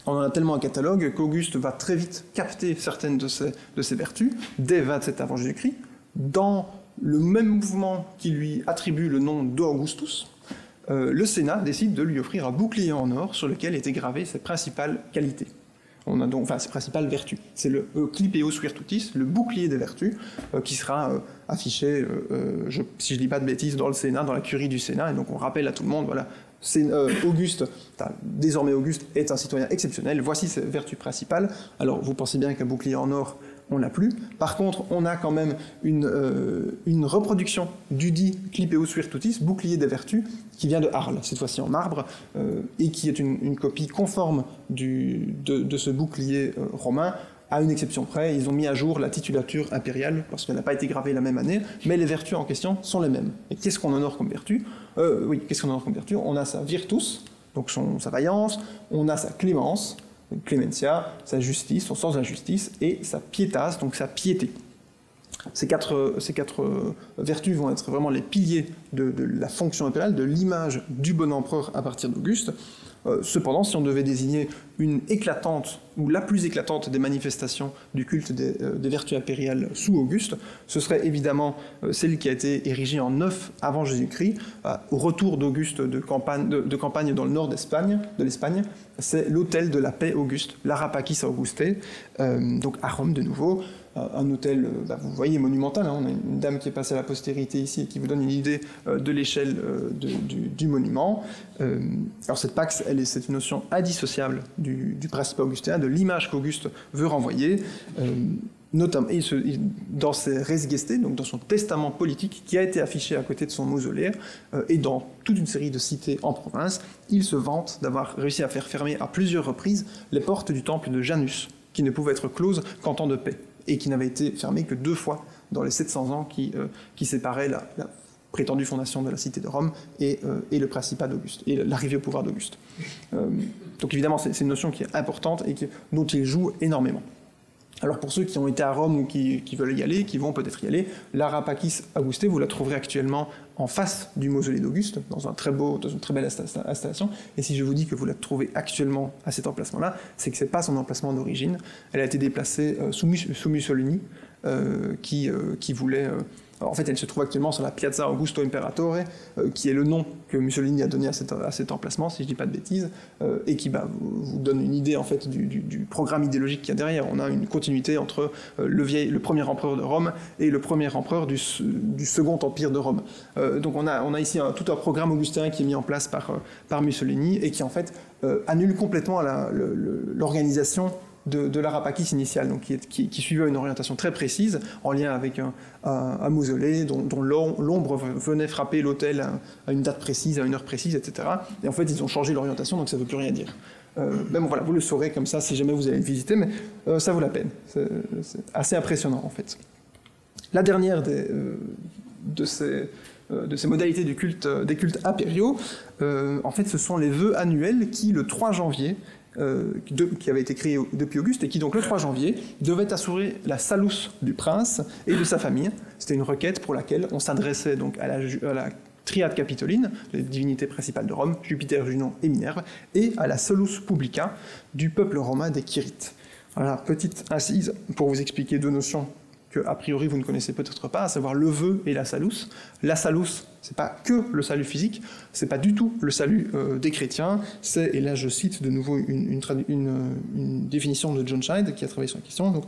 On en a tellement un catalogue qu'Auguste va très vite capter certaines de ces vertus, dès 27 avant Jésus-Christ, dans le même mouvement qui lui attribue le nom d'Augustus. Le Sénat décide de lui offrir un bouclier en or sur lequel étaient gravées ses principales qualités. Ses principales vertus. C'est le Clipeus Virtutis, le bouclier des vertus, qui sera affiché, si je ne dis pas de bêtises, dans le Sénat, dans la curie du Sénat, et donc on rappelle à tout le monde, voilà, désormais Auguste est un citoyen exceptionnel, voici ses vertus principales. Alors vous pensez bien qu'un bouclier en or, on l'a plus. Par contre, on a quand même une reproduction du dit Clipeus Virtutis, bouclier des vertus, qui vient de Arles, cette fois-ci en marbre, et qui est une copie conforme de ce bouclier romain, à une exception près. Ils ont mis à jour la titulature impériale, parce qu'elle n'a pas été gravée la même année, mais les vertus en question sont les mêmes. Et qu'est-ce qu'on honore comme vertu ? On a sa virtus, donc sa vaillance, on a sa clémence, clementia, sa justice, son sens de la justice, et sa pietas, donc sa piété. Ces quatre vertus vont être vraiment les piliers de la fonction impériale, de l'image du bon empereur à partir d'Auguste. Cependant, si on devait désigner une éclatante, ou la plus éclatante des manifestations du culte des vertus impériales sous Auguste, ce serait évidemment celle qui a été érigée en 9 avant Jésus-Christ, au retour d'Auguste de campagne dans le nord de l'Espagne, c'est l'hôtel de la paix Auguste, l'Arapakis Augustae, donc à Rome de nouveau. Un hôtel, vous voyez, monumental, hein. On a une dame qui est passée à la postérité ici et qui vous donne une idée de l'échelle du monument. Alors cette pax, c'est une notion indissociable du principe augustéen, de l'image qu'Auguste veut renvoyer, notamment dans ses res gestae, donc dans son testament politique qui a été affiché à côté de son mausolée, et dans toute une série de cités en province. Il se vante d'avoir réussi à faire fermer à plusieurs reprises les portes du temple de Janus, qui ne pouvaient être closes qu'en temps de paix, et qui n'avait été fermé que 2 fois dans les 700 ans qui séparaient la prétendue fondation de la cité de Rome et le principat d'Auguste, et l'arrivée au pouvoir d'Auguste. Donc évidemment, c'est une notion qui est importante et dont il joue énormément. Alors pour ceux qui ont été à Rome ou qui veulent y aller, qui vont peut-être y aller, l'Arapakis Augustae, vous la trouverez actuellement en face du mausolée d'Auguste, dans une très belle installation. Et si je vous dis que vous la trouvez actuellement à cet emplacement-là, c'est que ce n'est pas son emplacement d'origine. Elle a été déplacée sous Mussolini, qui voulait... En fait, elle se trouve actuellement sur la Piazza Augusto Imperatore, qui est le nom que Mussolini a donné à cet emplacement, si je ne dis pas de bêtises, et qui vous donne une idée en fait, du programme idéologique qu'il y a derrière. On a une continuité entre le premier empereur de Rome et le premier empereur du second empire de Rome. Donc on a ici tout un programme augustin qui est mis en place par Mussolini et qui en fait annule complètement l'organisation de l'Arapakis initial, donc qui suivait une orientation très précise, en lien avec un mausolée dont l'ombre venait frapper l'autel à une date précise, à une heure précise, etc. Et en fait, ils ont changé l'orientation, donc ça ne veut plus rien dire. Mais bon, voilà, vous le saurez comme ça si jamais vous allez le visiter, mais ça vaut la peine. C'est assez impressionnant, en fait. La dernière de ces modalités des cultes impériaux, en fait, ce sont les vœux annuels qui, le 3 janvier, qui avait été créé depuis Auguste et qui donc le 3 janvier devait assurer la salus du prince et de sa famille. C'était une requête pour laquelle on s'adressait donc à la triade capitoline, les divinités principales de Rome, Jupiter, Junon et Minerve, et à la solus publica du peuple romain des Quirites. Voilà, petite incise pour vous expliquer 2 notions que a priori vous ne connaissez peut-être pas, à savoir le vœu et la salus. La salus, c'est pas que le salut physique, c'est pas du tout le salut des chrétiens, et là je cite de nouveau une définition de John Scheid qui a travaillé sur la question, donc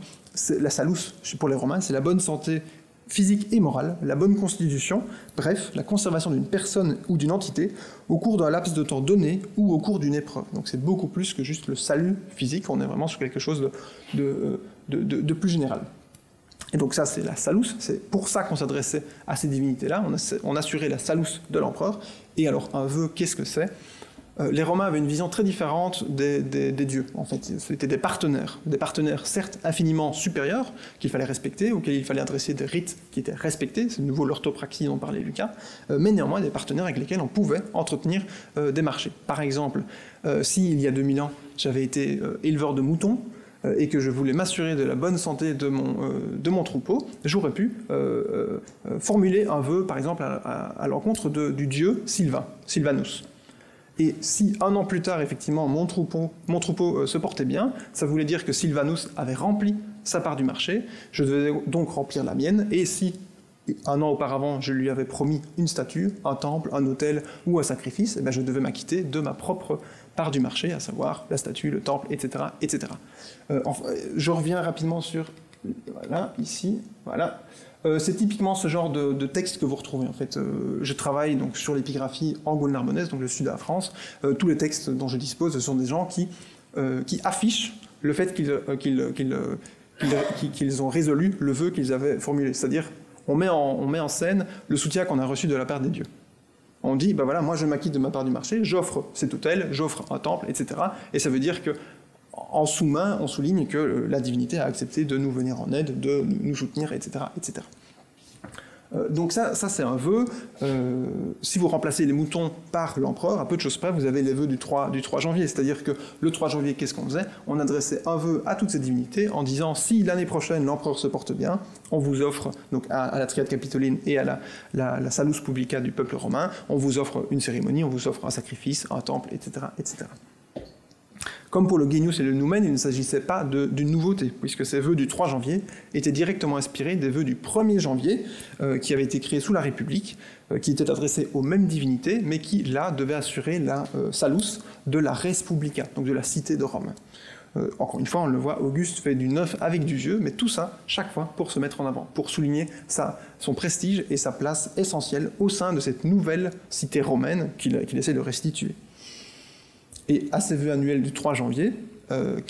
la salus pour les Romains, c'est la bonne santé physique et morale, la bonne constitution, bref, la conservation d'une personne ou d'une entité au cours d'un laps de temps donné ou au cours d'une épreuve. Donc c'est beaucoup plus que juste le salut physique, on est vraiment sur quelque chose de plus général. Et donc ça, c'est la salus, c'est pour ça qu'on s'adressait à ces divinités-là, on assurait la salus de l'empereur. Et alors, un vœu, qu'est-ce que c'est ? Les Romains avaient une vision très différente des dieux, en fait. C'était des partenaires certes infiniment supérieurs, qu'il fallait respecter, auxquels il fallait adresser des rites qui étaient respectés, c'est de nouveau l'orthopraxie dont parlait Lucas, mais néanmoins des partenaires avec lesquels on pouvait entretenir des marchés. Par exemple, si il y a 2000 ans, j'avais été éleveur de moutons, et que je voulais m'assurer de la bonne santé de mon troupeau, j'aurais pu formuler un vœu, par exemple, à l'encontre du dieu Sylvanus. Et si 1 an plus tard, effectivement, mon troupeau se portait bien, ça voulait dire que Sylvanus avait rempli sa part du marché, je devais donc remplir la mienne, et si 1 an auparavant, je lui avais promis une statue, un temple, un autel ou un sacrifice, je devais m'acquitter de ma propre part du marché, à savoir la statue, le temple, etc. etc. Je reviens rapidement sur... Voilà, ici, voilà. C'est typiquement ce genre de texte que vous retrouvez. En fait, je travaille donc sur l'épigraphie en Gaule-Narbonnaise, donc le sud de la France. Tous les textes dont je dispose, ce sont des gens qui affichent le fait qu'ils ont résolu le vœu qu'ils avaient formulé. C'est-à-dire, on met en scène le soutien qu'on a reçu de la part des dieux. On dit, voilà, moi je m'acquitte de ma part du marché, j'offre cet autel, j'offre un temple, etc. Et ça veut dire que en sous-main, on souligne que la divinité a accepté de nous venir en aide, de nous soutenir, etc. etc. Donc ça c'est un vœu. Si vous remplacez les moutons par l'empereur, à peu de choses près, vous avez les vœux du 3 janvier. C'est-à-dire que le 3 janvier, qu'est-ce qu'on faisait ? On adressait un vœu à toutes ces divinités en disant « Si l'année prochaine, l'empereur se porte bien, on vous offre, donc à la triade capitoline et à la salus publica du peuple romain, on vous offre une cérémonie, on vous offre un sacrifice, un temple, etc. etc. » Comme pour le Genius et le Numen, il ne s'agissait pas d'une nouveauté, puisque ces vœux du 3 janvier étaient directement inspirés des vœux du 1er janvier, qui avaient été créés sous la République, qui étaient adressés aux mêmes divinités, mais qui, là, devaient assurer la salus de la res publica, donc de la cité de Rome. Encore une fois, on le voit, Auguste fait du neuf avec du vieux, mais tout ça, chaque fois, pour se mettre en avant, pour souligner son prestige et sa place essentielle au sein de cette nouvelle cité romaine qu'il essaie de restituer. Et à ces vœux annuels du 3 janvier,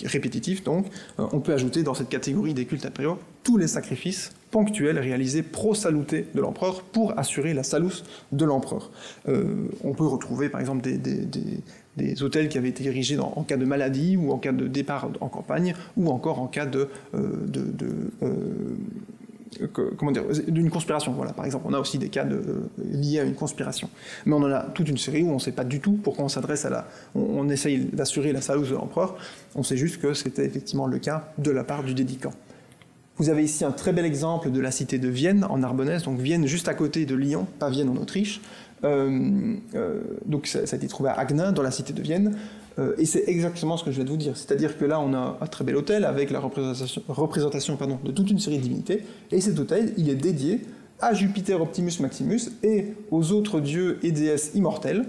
répétitifs donc, on peut ajouter dans cette catégorie des cultes impériaux tous les sacrifices ponctuels réalisés pro saluté de l'empereur pour assurer la salus de l'empereur. On peut retrouver par exemple des hôtels qui avaient été érigés en cas de maladie ou en cas de départ en campagne ou encore en cas d'une conspiration. Voilà, par exemple, on a aussi des cas liés à une conspiration. Mais on en a toute une série où on ne sait pas du tout pourquoi on s'adresse on essaye d'assurer la salus de l'empereur. On sait juste que c'était effectivement le cas de la part du dédicant. Vous avez ici un très bel exemple de la cité de Vienne en Narbonnaise, donc Vienne juste à côté de Lyon, pas Vienne en Autriche. Donc ça a été trouvé à Agnin, dans la cité de Vienne, et c'est exactement ce que je viens de vous dire. C'est-à-dire que là, on a un très bel hôtel avec la représentation de toute une série de divinités, et cet hôtel, il est dédié à Jupiter Optimus Maximus et aux autres dieux et déesses immortels,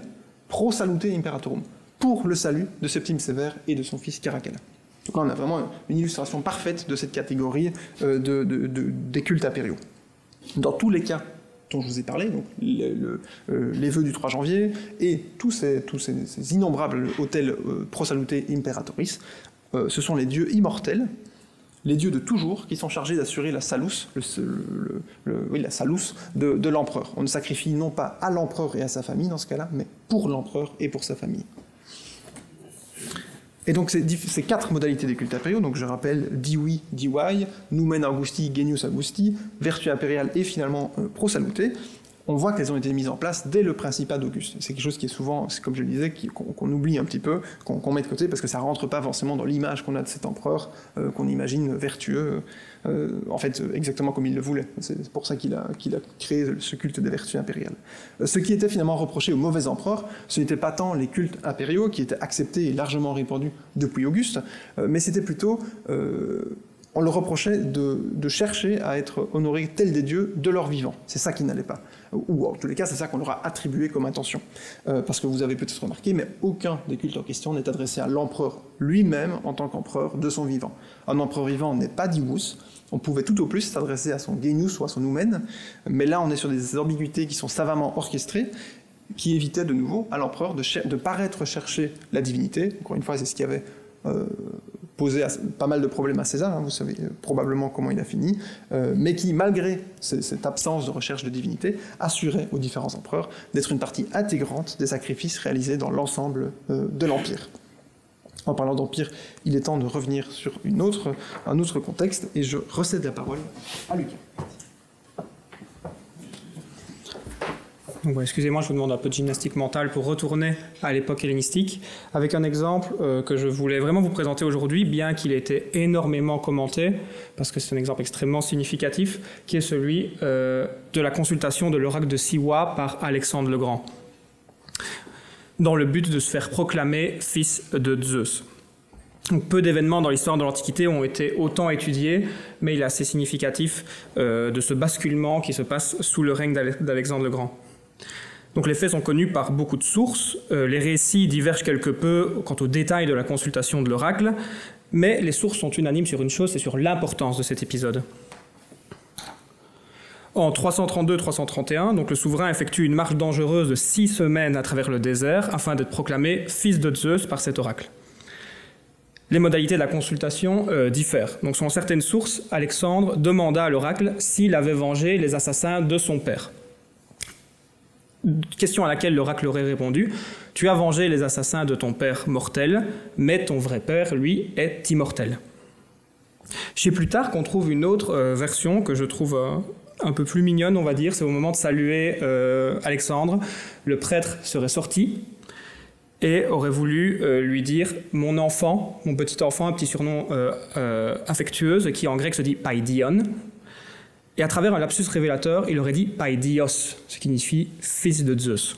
pro salute imperatorum, pour le salut de Septime Sévère et de son fils Caracalla. Donc là, on a vraiment une illustration parfaite de cette catégorie des cultes impériaux. Dans tous les cas dont je vous ai parlé, donc les vœux du 3 janvier et tous ces innombrables hôtels pro salute imperatoris, ce sont les dieux immortels, les dieux de toujours, qui sont chargés d'assurer la salus, la salus de l'empereur. On ne sacrifie non pas à l'empereur et à sa famille dans ce cas-là, mais pour l'empereur et pour sa famille. Et donc ces 4 modalités des cultes impériaux, donc je rappelle Diwi, Diwai, Numen Augusti, Genius Augusti, vertu impériale et finalement pro salute, on voit qu'elles ont été mises en place dès le principat d'Auguste. C'est quelque chose qui est souvent, comme je le disais, qu'on oublie un petit peu, qu'on met de côté, parce que ça ne rentre pas forcément dans l'image qu'on a de cet empereur, qu'on imagine vertueux, en fait exactement comme il le voulait. C'est pour ça qu'il a créé ce culte des vertus impériales. Ce qui était finalement reproché au mauvais empereur, ce n'était pas tant les cultes impériaux, qui étaient acceptés et largement répandus depuis Auguste, mais c'était plutôt... on leur reprochait de chercher à être honorés tels des dieux de leur vivant. C'est ça qui n'allait pas. Ou en tous les cas, c'est ça qu'on leur a attribué comme intention. Parce que vous avez peut-être remarqué, mais aucun des cultes en question n'est adressé à l'empereur lui-même en tant qu'empereur de son vivant. Un empereur vivant n'est pas dimus. On pouvait tout au plus s'adresser à son genius ou à son numen, mais là on est sur des ambiguïtés qui sont savamment orchestrées, qui évitaient de nouveau à l'empereur de paraître chercher la divinité. Encore une fois, c'est ce qui avait posé pas mal de problèmes à César, hein, vous savez probablement comment il a fini, mais qui, malgré cette absence de recherche de divinité, assurait aux différents empereurs d'être une partie intégrante des sacrifices réalisés dans l'ensemble de l'Empire. En parlant d'Empire, il est temps de revenir sur un autre contexte, et je recède la parole à Lucas. Donc, excusez-moi, je vous demande un peu de gymnastique mentale pour retourner à l'époque hellénistique, avec un exemple que je voulais vraiment vous présenter aujourd'hui, bien qu'il ait été énormément commenté, parce que c'est un exemple extrêmement significatif, qui est celui de la consultation de l'oracle de Siwa par Alexandre le Grand, dans le but de se faire proclamer fils de Zeus. Donc, peu d'événements dans l'histoire de l'Antiquité ont été autant étudiés, mais il est assez significatif de ce basculement qui se passe sous le règne d'Alexandre le Grand. Donc les faits sont connus par beaucoup de sources, les récits divergent quelque peu quant aux détails de la consultation de l'oracle, mais les sources sont unanimes sur une chose, c'est sur l'importance de cet épisode. En 332-331, donc le souverain effectue une marche dangereuse de 6 semaines à travers le désert afin d'être proclamé fils de Zeus par cet oracle. Les modalités de la consultation diffèrent. Donc selon certaines sources, Alexandre demanda à l'oracle s'il avait vengé les assassins de son père. Question à laquelle l'oracle aurait répondu « Tu as vengé les assassins de ton père mortel, mais ton vrai père, lui, est immortel. » Chez Plutarque, on trouve une autre version que je trouve un peu plus mignonne, on va dire. C'est au moment de saluer Alexandre, le prêtre serait sorti et aurait voulu lui dire « Mon enfant, mon petit enfant », un petit surnom affectueuse qui en grec se dit « paidion ». Et à travers un lapsus révélateur, il aurait dit « Paidios », ce qui signifie « fils de Zeus ».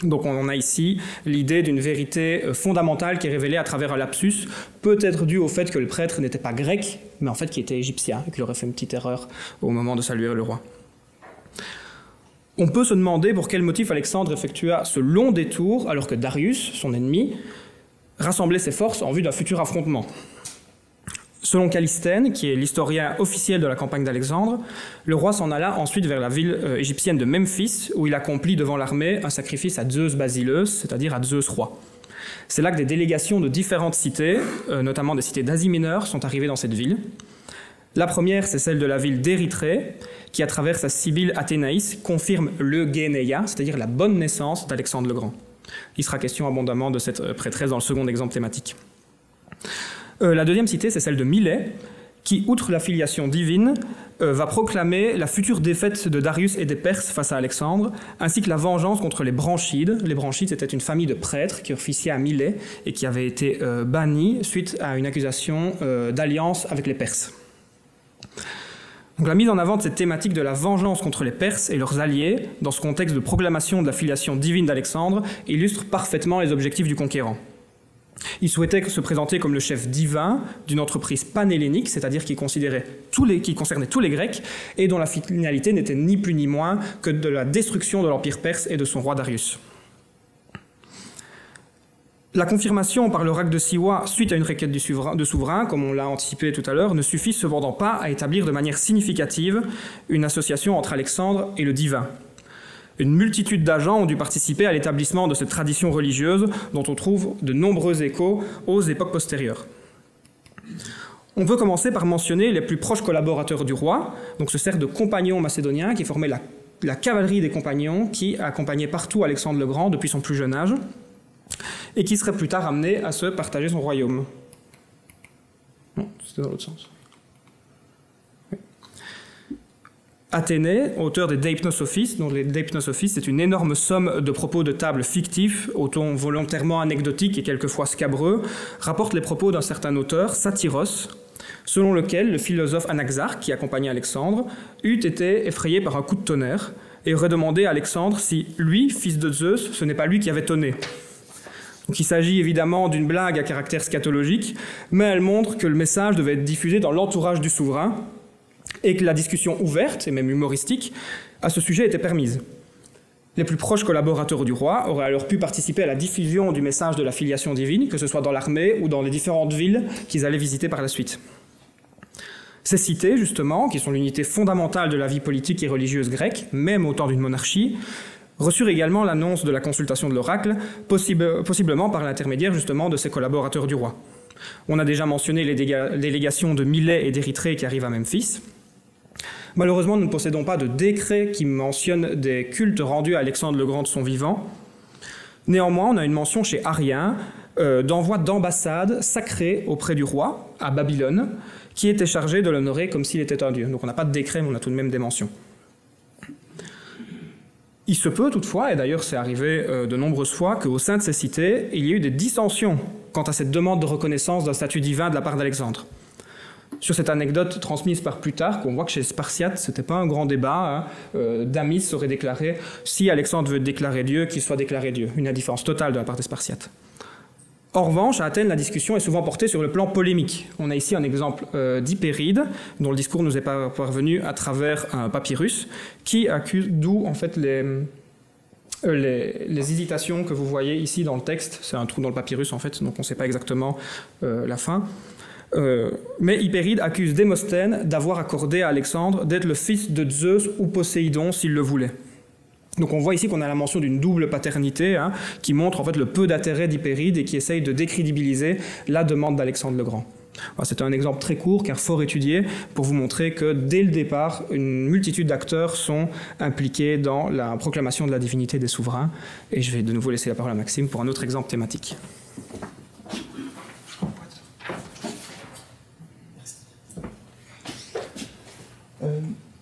Donc on a ici l'idée d'une vérité fondamentale qui est révélée à travers un lapsus, peut-être dû au fait que le prêtre n'était pas grec, mais en fait qui était égyptien, et qu'il aurait fait une petite erreur au moment de saluer le roi. On peut se demander pour quel motif Alexandre effectua ce long détour, alors que Darius, son ennemi, rassemblait ses forces en vue d'un futur affrontement. Selon Callisthène, qui est l'historien officiel de la campagne d'Alexandre, le roi s'en alla ensuite vers la ville égyptienne de Memphis, où il accomplit devant l'armée un sacrifice à Zeus Basileus, c'est-à-dire à Zeus roi. C'est là que des délégations de différentes cités, notamment des cités d'Asie mineure, sont arrivées dans cette ville. La première, c'est celle de la ville d'Érythrée, qui, à travers sa sibylle Athénaïs, confirme le Généia, c'est-à-dire la bonne naissance d'Alexandre le Grand. Il sera question abondamment de cette prêtresse dans le second exemple thématique. La deuxième cité, c'est celle de Milet, qui, outre la filiation divine, va proclamer la future défaite de Darius et des Perses face à Alexandre, ainsi que la vengeance contre les Branchides. Les Branchides, c'était une famille de prêtres qui officiaient à Milet et qui avait été bannie suite à une accusation d'alliance avec les Perses. Donc, la mise en avant de cette thématique de la vengeance contre les Perses et leurs alliés, dans ce contexte de proclamation de la filiation divine d'Alexandre, illustre parfaitement les objectifs du conquérant. Il souhaitait se présenter comme le chef divin d'une entreprise panhellénique, c'est-à-dire qui concernait tous les Grecs, et dont la finalité n'était ni plus ni moins que de la destruction de l'Empire perse et de son roi Darius. La confirmation par l'oracle de Siwa suite à une requête de souverain, comme on l'a anticipé tout à l'heure, ne suffit cependant pas à établir de manière significative une association entre Alexandre et le divin. Une multitude d'agents ont dû participer à l'établissement de cette tradition religieuse dont on trouve de nombreux échos aux époques postérieures. On peut commencer par mentionner les plus proches collaborateurs du roi, donc ce cercle de compagnons macédoniens qui formaient la cavalerie des compagnons qui accompagnait partout Alexandre le Grand depuis son plus jeune âge et qui serait plus tard amené à se partager son royaume. Non, c'était dans l'autre sens. Athénée, auteur des Deipnosophistes, dont les Deipnosophistes, c'est une énorme somme de propos de table fictifs, au ton volontairement anecdotique et quelquefois scabreux, rapporte les propos d'un certain auteur, Satyros, selon lequel le philosophe Anaxarque, qui accompagnait Alexandre, eût été effrayé par un coup de tonnerre et aurait demandé à Alexandre si lui, fils de Zeus, ce n'est pas lui qui avait tonné. Donc il s'agit évidemment d'une blague à caractère scatologique, mais elle montre que le message devait être diffusé dans l'entourage du souverain, et que la discussion ouverte, et même humoristique, à ce sujet était permise. Les plus proches collaborateurs du roi auraient alors pu participer à la diffusion du message de la filiation divine, que ce soit dans l'armée ou dans les différentes villes qu'ils allaient visiter par la suite. Ces cités, justement, qui sont l'unité fondamentale de la vie politique et religieuse grecque, même au temps d'une monarchie, reçurent également l'annonce de la consultation de l'oracle, possiblement par l'intermédiaire justement de ces collaborateurs du roi. On a déjà mentionné les délégations de Milet et d'Érythrée qui arrivent à Memphis. Malheureusement, nous ne possédons pas de décret qui mentionne des cultes rendus à Alexandre le Grand de son vivant. Néanmoins, on a une mention chez Arrien d'envoi d'ambassades sacrées auprès du roi, à Babylone, qui était chargé de l'honorer comme s'il était un dieu. Donc on n'a pas de décret, mais on a tout de même des mentions. Il se peut toutefois, et d'ailleurs c'est arrivé de nombreuses fois, qu'au sein de ces cités, il y ait eu des dissensions quant à cette demande de reconnaissance d'un statut divin de la part d'Alexandre. Sur cette anecdote transmise par Plutarque, on voit que chez les Spartiates, ce n'était pas un grand débat. Damis aurait déclaré « Si Alexandre veut déclarer Dieu, qu'il soit déclaré Dieu ». Une indifférence totale de la part des Spartiates. En revanche, à Athènes, la discussion est souvent portée sur le plan polémique. On a ici un exemple d'Hypéride, dont le discours nous est parvenu à travers un papyrus, qui accuse, d'où en fait les hésitations que vous voyez ici dans le texte. C'est un trou dans le papyrus en fait, donc on ne sait pas exactement la fin. Mais Hypéride accuse Démosthène d'avoir accordé à Alexandre d'être le fils de Zeus ou Poséidon s'il le voulait. Donc on voit ici qu'on a la mention d'une double paternité qui montre en fait le peu d'intérêt d'Hypéride et qui essaye de décrédibiliser la demande d'Alexandre le Grand. Voilà, c'est un exemple très court car fort étudié pour vous montrer que dès le départ, une multitude d'acteurs sont impliqués dans la proclamation de la divinité des souverains. Et je vais de nouveau laisser la parole à Maxime pour un autre exemple thématique.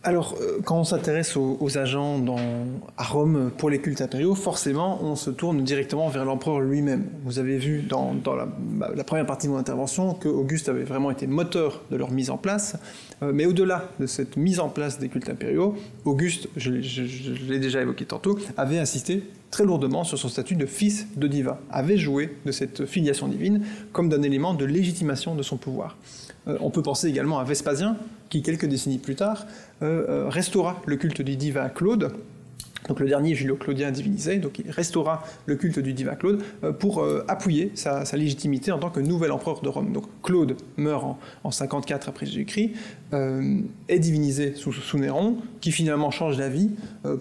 Alors, quand on s'intéresse aux agents à Rome pour les cultes impériaux, forcément, on se tourne directement vers l'empereur lui-même. Vous avez vu dans la première partie de mon intervention qu'Auguste avait vraiment été moteur de leur mise en place, mais au-delà de cette mise en place des cultes impériaux, Auguste, je l'ai déjà évoqué tantôt, avait insisté très lourdement sur son statut de fils de diva, avait joué de cette filiation divine comme d'un élément de légitimation de son pouvoir. On peut penser également à Vespasien, qui quelques décennies plus tard restaura le culte du diva Claude, donc le dernier Julio-Claudien divinisé, donc il restaura le culte du diva Claude pour appuyer sa légitimité en tant que nouvel empereur de Rome. Donc Claude meurt en 54 après Jésus-Christ, est divinisé sous Néron, qui finalement change d'avis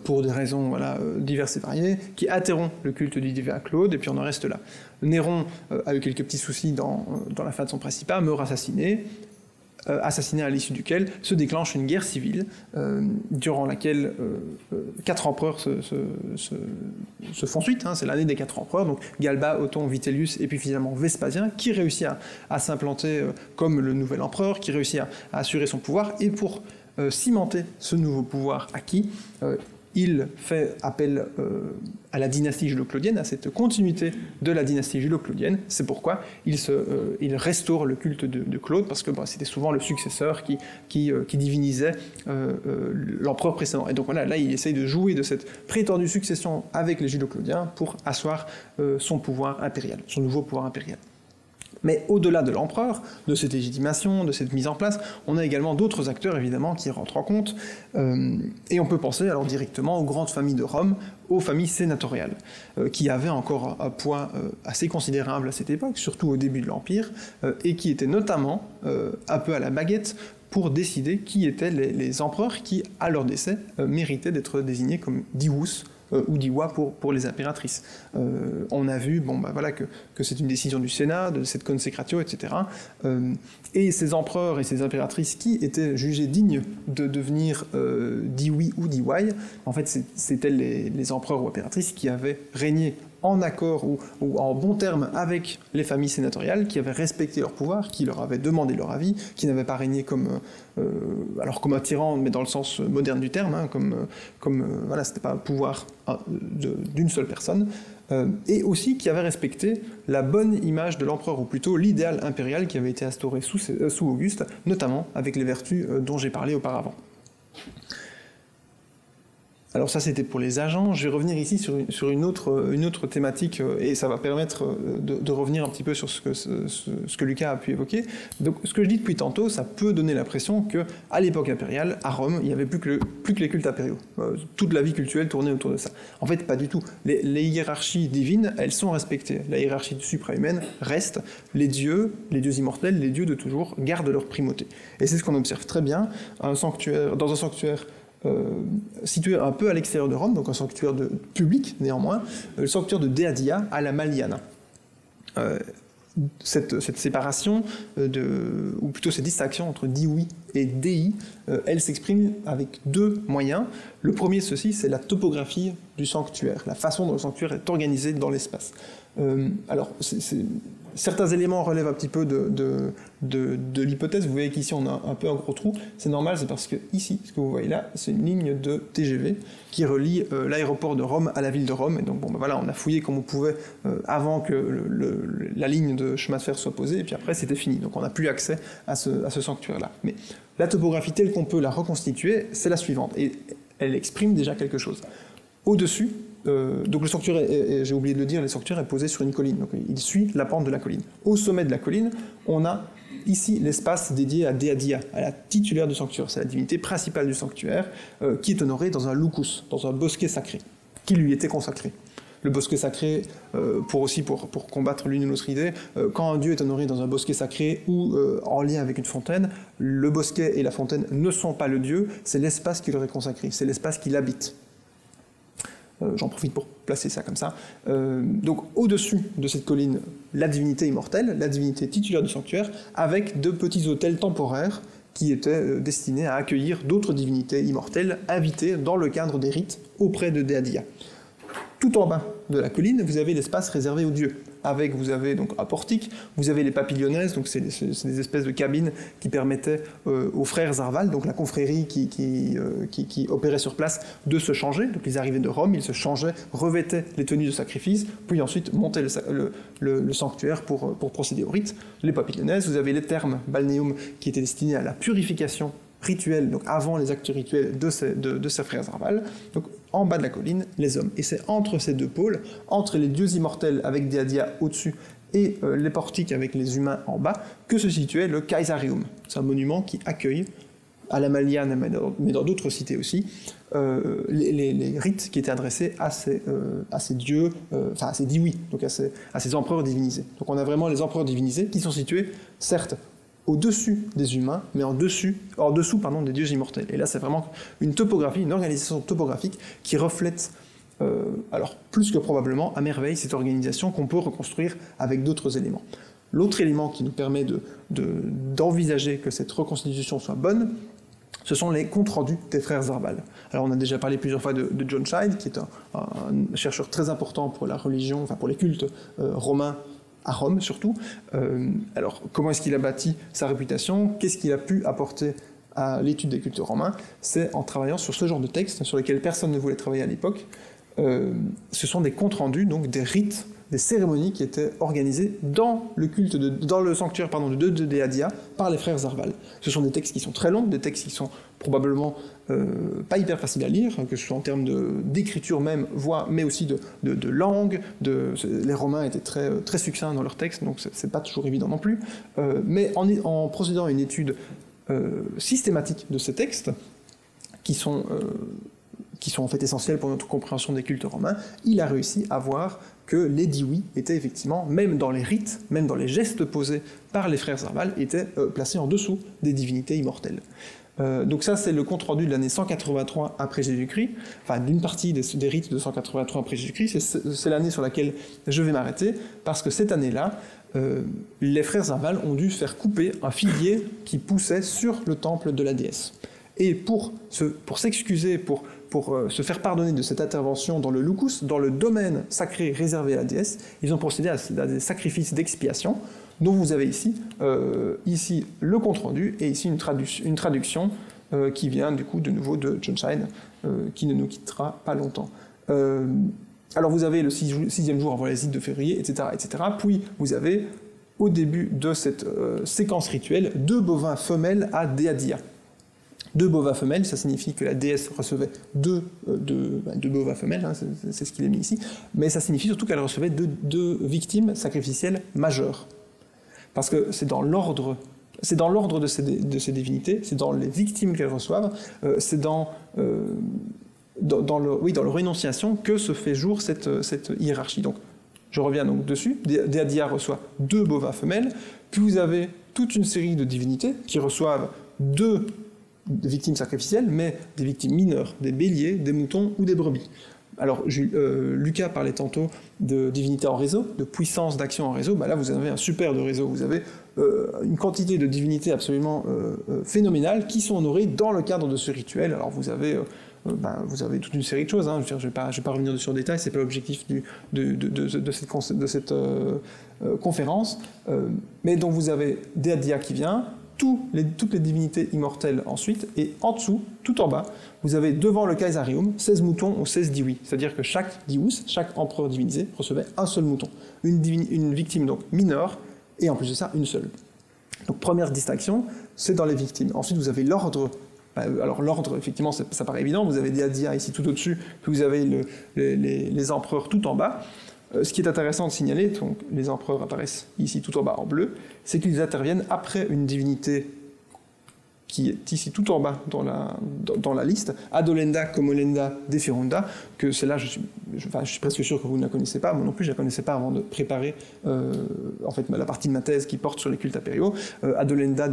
pour des raisons diverses et variées, qui interrompt le culte du diva Claude, et puis on en reste là. Néron a eu quelques petits soucis dans la fin de son principat, meurt assassiné à l'issue duquel se déclenche une guerre civile durant laquelle 4 empereurs se font suite, c'est l'année des 4 empereurs, donc Galba, Othon, Vitellius et puis finalement Vespasien, qui réussit à s'implanter comme le nouvel empereur, qui réussit à assurer son pouvoir, et pour cimenter ce nouveau pouvoir acquis, il fait appel à la dynastie julo-claudienne, à cette continuité de la dynastie julo-claudienne. C'est pourquoi il restaure le culte de Claude, parce que c'était souvent le successeur qui divinisait l'empereur précédent. Et donc voilà, là il essaye de jouer de cette prétendue succession avec les julo-claudiens pour asseoir son pouvoir impérial, son nouveau pouvoir impérial. Mais au-delà de l'empereur, de cette légitimation, de cette mise en place, on a également d'autres acteurs évidemment qui rentrent en compte, et on peut penser alors directement aux grandes familles de Rome, aux familles sénatoriales, qui avaient encore un poids assez considérable à cette époque, surtout au début de l'Empire, et qui étaient notamment un peu à la baguette pour décider qui étaient les empereurs qui, à leur décès, méritaient d'être désignés comme divus, ou diwa pour les impératrices. On a vu que c'est une décision du Sénat, de cette consécratio, etc. Et ces empereurs et ces impératrices qui étaient jugés dignes de devenir diwi ou diwai, en fait c'étaient les empereurs ou impératrices qui avaient régné en accord ou en bon terme avec les familles sénatoriales, qui avaient respecté leur pouvoir, qui leur avaient demandé leur avis, qui n'avaient pas régné comme un tyran, mais dans le sens moderne du terme, c'était pas un pouvoir d'une seule personne, et aussi qui avaient respecté la bonne image de l'empereur, ou plutôt l'idéal impérial qui avait été instauré sous Auguste, notamment avec les vertus dont j'ai parlé auparavant. Alors ça c'était pour les agents, je vais revenir ici sur une autre thématique, et ça va permettre de revenir un petit peu sur ce que Lucas a pu évoquer. Donc ce que je dis depuis tantôt, ça peut donner l'impression qu'à l'époque impériale, à Rome, il n'y avait plus que les cultes impériaux. Toute la vie cultuelle tournait autour de ça. En fait, pas du tout. Les hiérarchies divines, elles sont respectées. La hiérarchie suprahumaine reste. Les dieux immortels, les dieux de toujours, gardent leur primauté. Et c'est ce qu'on observe très bien dans un sanctuaire situé un peu à l'extérieur de Rome, donc un sanctuaire public néanmoins, le sanctuaire de Deadia à la Maliana. Cette séparation, ou plutôt cette distinction entre diwi et dei, elle s'exprime avec 2 moyens. Le premier, c'est la topographie du sanctuaire, la façon dont le sanctuaire est organisé dans l'espace. Certains éléments relèvent un petit peu de l'hypothèse. Vous voyez qu'ici on a un peu un gros trou. C'est normal, c'est parce que ici, ce que vous voyez là, c'est une ligne de TGV qui relie l'aéroport de Rome à la ville de Rome. Et donc on a fouillé comme on pouvait avant que la ligne de chemin de fer soit posée, et puis après c'était fini. Donc on n'a plus accès à ce sanctuaire-là. Mais la topographie telle qu'on peut la reconstituer, c'est la suivante, et elle exprime déjà quelque chose. Au-dessus, donc le sanctuaire, j'ai oublié de le dire, le sanctuaire est posé sur une colline, donc il suit la pente de la colline. Au sommet de la colline, on a ici l'espace dédié à Deadia, à la titulaire du sanctuaire, c'est la divinité principale du sanctuaire, qui est honorée dans un lucus, dans un bosquet sacré, qui lui était consacré. Le bosquet sacré, pour combattre l'une ou l'autre idée, quand un dieu est honoré dans un bosquet sacré ou en lien avec une fontaine, le bosquet et la fontaine ne sont pas le dieu, c'est l'espace qui leur est consacré, c'est l'espace qu'il habite. J'en profite pour placer ça comme ça. Donc au-dessus de cette colline, la divinité immortelle, la divinité titulaire du sanctuaire, avec 2 petits autels temporaires qui étaient destinés à accueillir d'autres divinités immortelles invitées dans le cadre des rites auprès de Deadia. Tout en bas de la colline, vous avez l'espace réservé aux dieux. avec, vous avez donc un portique, vous avez les papillonnaises, donc c'est des espèces de cabines qui permettaient aux frères Zarval, donc la confrérie qui opérait sur place, de se changer. Donc ils arrivaient de Rome, ils se changeaient, revêtaient les tenues de sacrifice, puis ensuite montaient le sanctuaire pour procéder au rite. Les papillonnaises, vous avez les thermes balnéum qui étaient destinés à la purification rituelle, donc avant les actes rituels de ces frères Zarval. Donc en bas de la colline, les hommes. Et c'est entre ces deux pôles, entre les dieux immortels avec Deadia au-dessus et les portiques avec les humains en bas, que se situait le Caesarium. C'est un monument qui accueille, à la Maliane, mais dans d'autres cités aussi, les rites qui étaient adressés à ces dieux, enfin à ces diwi, donc à ces empereurs divinisés. Donc on a vraiment les empereurs divinisés qui sont situés, certes, au-dessus des humains, mais en dessous des dieux immortels. Et là, c'est vraiment une topographie, une organisation topographique qui reflète, alors plus que probablement, à merveille cette organisation qu'on peut reconstruire avec d'autres éléments. L'autre élément qui nous permet d'envisager que cette reconstitution soit bonne, ce sont les comptes rendus des frères Zarval. Alors on a déjà parlé plusieurs fois de John Child, qui est un chercheur très important pour la religion, enfin pour les cultes romains, à Rome surtout. Alors comment est-ce qu'il a bâti sa réputation? Qu'est-ce qu'il a pu apporter à l'étude des cultes romains? C'est en travaillant sur ce genre de textes sur lesquels personne ne voulait travailler à l'époque. Ce sont des comptes rendus, donc des rites, des cérémonies qui étaient organisées dans le sanctuaire de Deadia par les frères Zarval. Ce sont des textes qui sont très longs, des textes qui sont probablement pas hyper faciles à lire, que ce soit en termes d'écriture même, mais aussi de langue. Les Romains étaient très, très succincts dans leurs textes, donc c'est pas toujours évident non plus. Mais en procédant à une étude systématique de ces textes, qui sont en fait essentiels pour notre compréhension des cultes romains, il a réussi à voir que les diwi étaient effectivement, même dans les rites, même dans les gestes posés par les frères Zarval, étaient placés en dessous des divinités immortelles. Donc ça, c'est le compte-rendu de l'année 183 après Jésus-Christ, enfin d'une partie des rites de 183 après Jésus-Christ, c'est l'année sur laquelle je vais m'arrêter, parce que cette année-là, les frères Zarval ont dû faire couper un figuier qui poussait sur le temple de la déesse. Et pour s'excuser, pour se faire pardonner de cette intervention dans le lucus, dans le domaine sacré réservé à la déesse, ils ont procédé à des sacrifices d'expiation, dont vous avez ici le compte-rendu, et ici une traduction qui vient du coup de nouveau de John Child, qui ne nous quittera pas longtemps. Alors vous avez le sixième jour avant les ides de février, etc., etc. Puis vous avez, au début de cette séquence rituelle, 2 bovins femelles à Deadia. 2 bovins femelles, ça signifie que la déesse recevait deux bovins femelles, hein, c'est ce qu'il est mis ici, mais ça signifie surtout qu'elle recevait deux victimes sacrificielles majeures. Parce que c'est dans l'ordre de ces divinités, c'est dans les victimes qu'elles reçoivent, c'est dans leur énonciation que se fait jour cette hiérarchie. Donc, je reviens donc dessus, Deadia reçoit 2 bovins femelles, puis vous avez toute une série de divinités qui reçoivent 2 victimes sacrificielles, mais des victimes mineures, des béliers, des moutons ou des brebis. Alors, Lucas parlait tantôt de divinité en réseau, de puissance d'action en réseau. Là, vous avez un super de réseau. Vous avez une quantité de divinités absolument phénoménales qui sont honorées dans le cadre de ce rituel. Alors, vous avez toute une série de choses. Hein. Je ne vais pas revenir dessus en détail, c'est pas l'objectif de cette conférence. Mais donc, vous avez Deadia qui vient, toutes les divinités immortelles ensuite, et en dessous, tout en bas, vous avez devant le Caesarium 16 moutons ou 16 diwi, c'est-à-dire que chaque dius, chaque empereur divinisé, recevait un seul mouton. Une victime donc mineure, et en plus de ça, une seule. Donc première distinction, c'est dans les victimes. Ensuite, vous avez l'ordre. Alors l'ordre, effectivement, ça paraît évident, vous avez Deadia ici tout au-dessus, puis vous avez les empereurs tout en bas. Ce qui est intéressant de signaler, donc les empereurs apparaissent ici tout en bas en bleu, c'est qu'ils interviennent après une divinité qui est ici tout en bas dans la liste, Adolenda, Comolenda, Deferunda, que celle-là, je suis presque sûr que vous ne la connaissez pas, moi non plus je ne la connaissais pas avant de préparer la partie de ma thèse qui porte sur les cultes impériaux. Adolenda,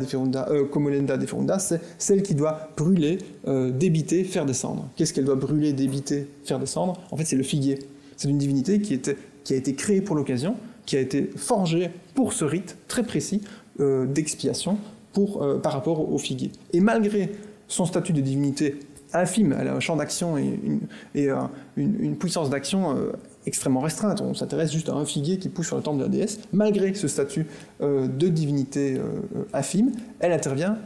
Comolenda, Deferunda, c'est celle qui doit brûler, débiter, faire descendre. Qu'est-ce qu'elle doit brûler, débiter, faire descendre? En fait, c'est le figuier. C'est une divinité qui a été créée pour l'occasion, qui a été forgée pour ce rite très précis d'expiation par rapport au figuier. Et malgré son statut de divinité infime, elle a un champ d'action et une puissance d'action extrêmement restreinte. On s'intéresse juste à un figuier qui pousse sur le temple de la déesse. Malgré ce statut de divinité infime, elle intervient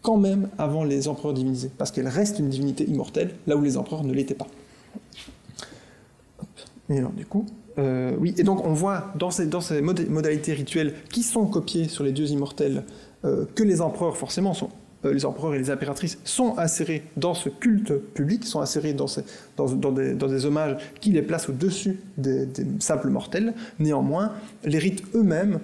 quand même avant les empereurs divinisés, parce qu'elle reste une divinité immortelle, là où les empereurs ne l'étaient pas. Et alors du coup, oui, et donc on voit dans ces modalités rituelles qui sont copiées sur les dieux immortels que les empereurs, forcément, les empereurs et les impératrices sont insérés dans ce culte public, sont insérés dans des hommages qui les placent au-dessus des simples mortels. Néanmoins, les rites eux-mêmes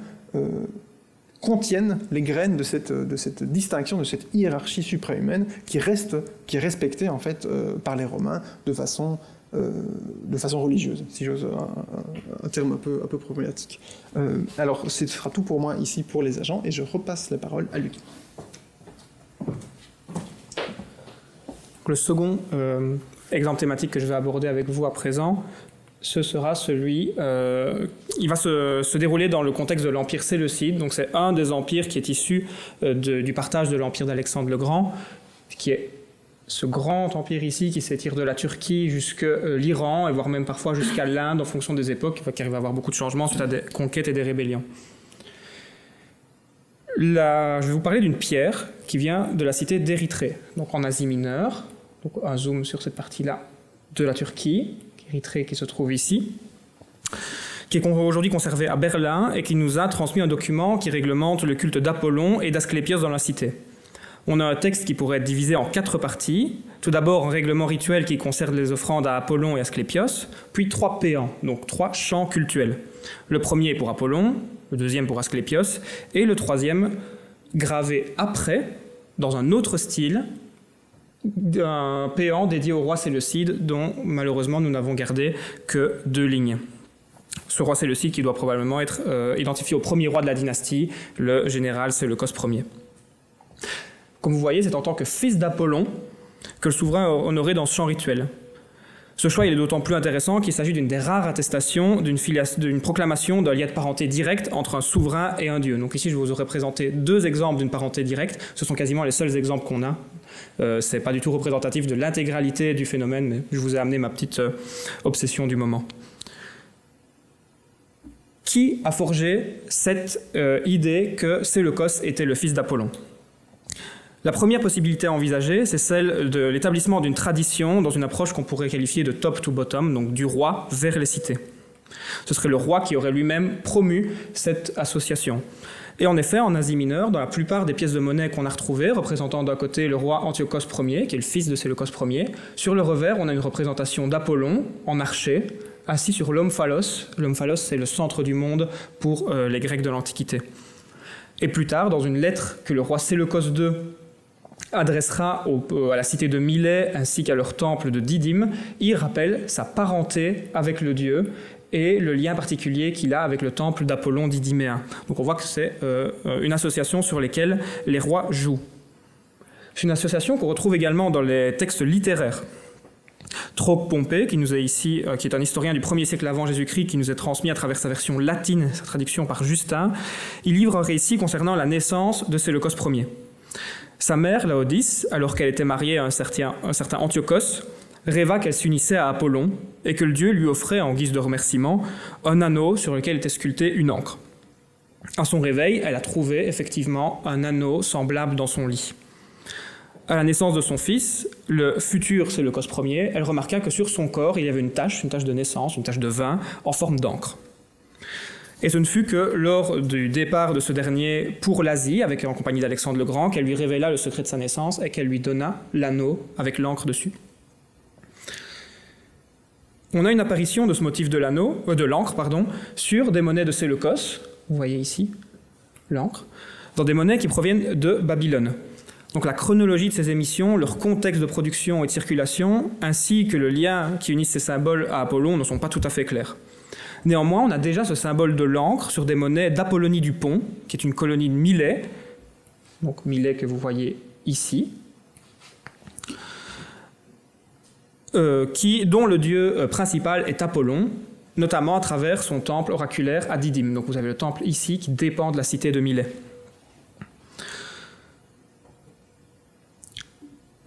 contiennent les graines de cette distinction, de cette hiérarchie suprahumaine qui est respectée en fait par les Romains de façon religieuse, si j'ose un terme un peu problématique. Alors, ce sera tout pour moi ici pour les agents, et je repasse la parole à Luc. Le second exemple thématique que je vais aborder avec vous à présent, ce sera celui... il va se dérouler dans le contexte de l'Empire séleucide, donc c'est un des empires qui est issu du partage de l'Empire d'Alexandre le Grand, qui est ce grand empire ici qui s'étire de la Turquie jusqu'à l'Iran, et voire même parfois jusqu'à l'Inde en fonction des époques, qui arrive à avoir beaucoup de changements suite à des conquêtes et des rébellions. Là, je vais vous parler d'une pierre qui vient de la cité d'Érythrée, donc en Asie mineure. Donc un zoom sur cette partie-là de la Turquie, Érythrée qui se trouve ici, qui est aujourd'hui conservée à Berlin et qui nous a transmis un document qui réglemente le culte d'Apollon et d'Asclépios dans la cité. On a un texte qui pourrait être divisé en 4 parties. Tout d'abord, un règlement rituel qui concerne les offrandes à Apollon et Asclépios, puis 3 péans, donc 3 chants cultuels. Le premier pour Apollon, le deuxième pour Asclépios, et le troisième gravé après, dans un autre style, d'un péan dédié au roi Séleucide, dont malheureusement nous n'avons gardé que 2 lignes. Ce roi Séleucide qui doit probablement être identifié au premier roi de la dynastie, le général Séleucos Ier. Comme vous voyez, c'est en tant que fils d'Apollon que le souverain est honoré dans ce chant rituel. Ce choix il est d'autant plus intéressant qu'il s'agit d'une des rares attestations d'une proclamation d'un lien de parenté direct entre un souverain et un dieu. Donc ici, je vous aurais présenté 2 exemples d'une parenté directe. Ce sont quasiment les seuls exemples qu'on a. Ce n'est pas du tout représentatif de l'intégralité du phénomène, mais je vous ai amené ma petite obsession du moment. Qui a forgé cette idée que Séleucos était le fils d'Apollon ? La première possibilité à envisager, c'est celle de l'établissement d'une tradition dans une approche qu'on pourrait qualifier de top to bottom, donc du roi vers les cités. Ce serait le roi qui aurait lui-même promu cette association. Et en effet, en Asie mineure, dans la plupart des pièces de monnaie qu'on a retrouvées, représentant d'un côté le roi Antiochos Ier, qui est le fils de Séleucos Ier, sur le revers, on a une représentation d'Apollon en archer, assis sur l'omphalos. L'omphalos, c'est le centre du monde pour les Grecs de l'Antiquité. Et plus tard, dans une lettre que le roi Séleucos II adressera à la cité de Milet ainsi qu'à leur temple de Didyme, il rappelle sa parenté avec le dieu et le lien particulier qu'il a avec le temple d'Apollon didyméen. Donc on voit que c'est une association sur laquelle les rois jouent. C'est une association qu'on retrouve également dans les textes littéraires. Troc Pompée, qui nous est ici, qui est un historien du 1er siècle avant Jésus-Christ, qui nous est transmis à travers sa version latine, sa traduction par Justin, il livre un récit concernant la naissance de Séleucos Ier. Sa mère, Laodice, alors qu'elle était mariée à un certain Antiochos, rêva qu'elle s'unissait à Apollon et que le dieu lui offrait, en guise de remerciement, un anneau sur lequel était sculptée une ancre. À son réveil, elle a trouvé effectivement un anneau semblable dans son lit. À la naissance de son fils, le futur Séleucos Ier, elle remarqua que sur son corps, il y avait une tache de naissance, une tache de vin, en forme d'encre. Et ce ne fut que lors du départ de ce dernier pour l'Asie, en compagnie d'Alexandre le Grand, qu'elle lui révéla le secret de sa naissance et qu'elle lui donna l'anneau avec l'encre dessus. On a une apparition de ce motif de l'encre, sur des monnaies de Séleucos, vous voyez ici l'encre, dans des monnaies qui proviennent de Babylone. Donc la chronologie de ces émissions, leur contexte de production et de circulation, ainsi que le lien qui unit ces symboles à Apollon ne sont pas tout à fait clairs. Néanmoins, on a déjà ce symbole de l'encre sur des monnaies d'Apollonie du Pont, qui est une colonie de Milet, donc Milet que vous voyez ici, dont le dieu principal est Apollon, notamment à travers son temple oraculaire à Didyme. Donc vous avez le temple ici qui dépend de la cité de Milet.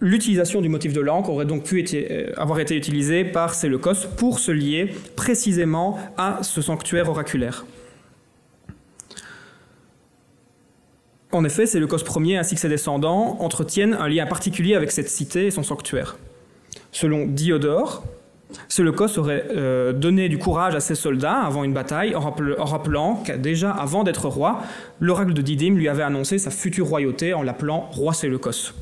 l'utilisation du motif de l'encre aurait donc pu avoir été utilisée par Séleucos pour se lier précisément à ce sanctuaire oraculaire. En effet, Séleucos Ier ainsi que ses descendants entretiennent un lien particulier avec cette cité et son sanctuaire. Selon Diodore, Séleucos aurait donné du courage à ses soldats avant une bataille en rappelant que déjà avant d'être roi, l'oracle de Didyme lui avait annoncé sa future royauté en l'appelant roi Séleucos.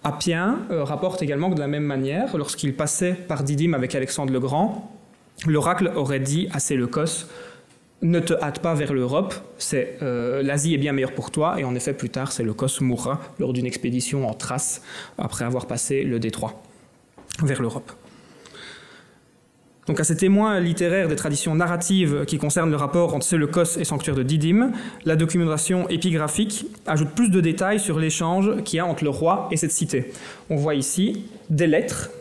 Appien rapporte également que de la même manière, lorsqu'il passait par Didyme avec Alexandre le Grand, l'oracle aurait dit à Séleucos « Ne te hâte pas vers l'Europe, l'Asie est bien meilleure pour toi », et en effet plus tard Séleucos mourra lors d'une expédition en Thrace après avoir passé le détroit vers l'Europe. Donc à ces témoins littéraires des traditions narratives qui concernent le rapport entre Séleucos et sanctuaire de Didyme, la documentation épigraphique ajoute plus de détails sur l'échange qu'il y a entre le roi et cette cité. On voit ici des lettres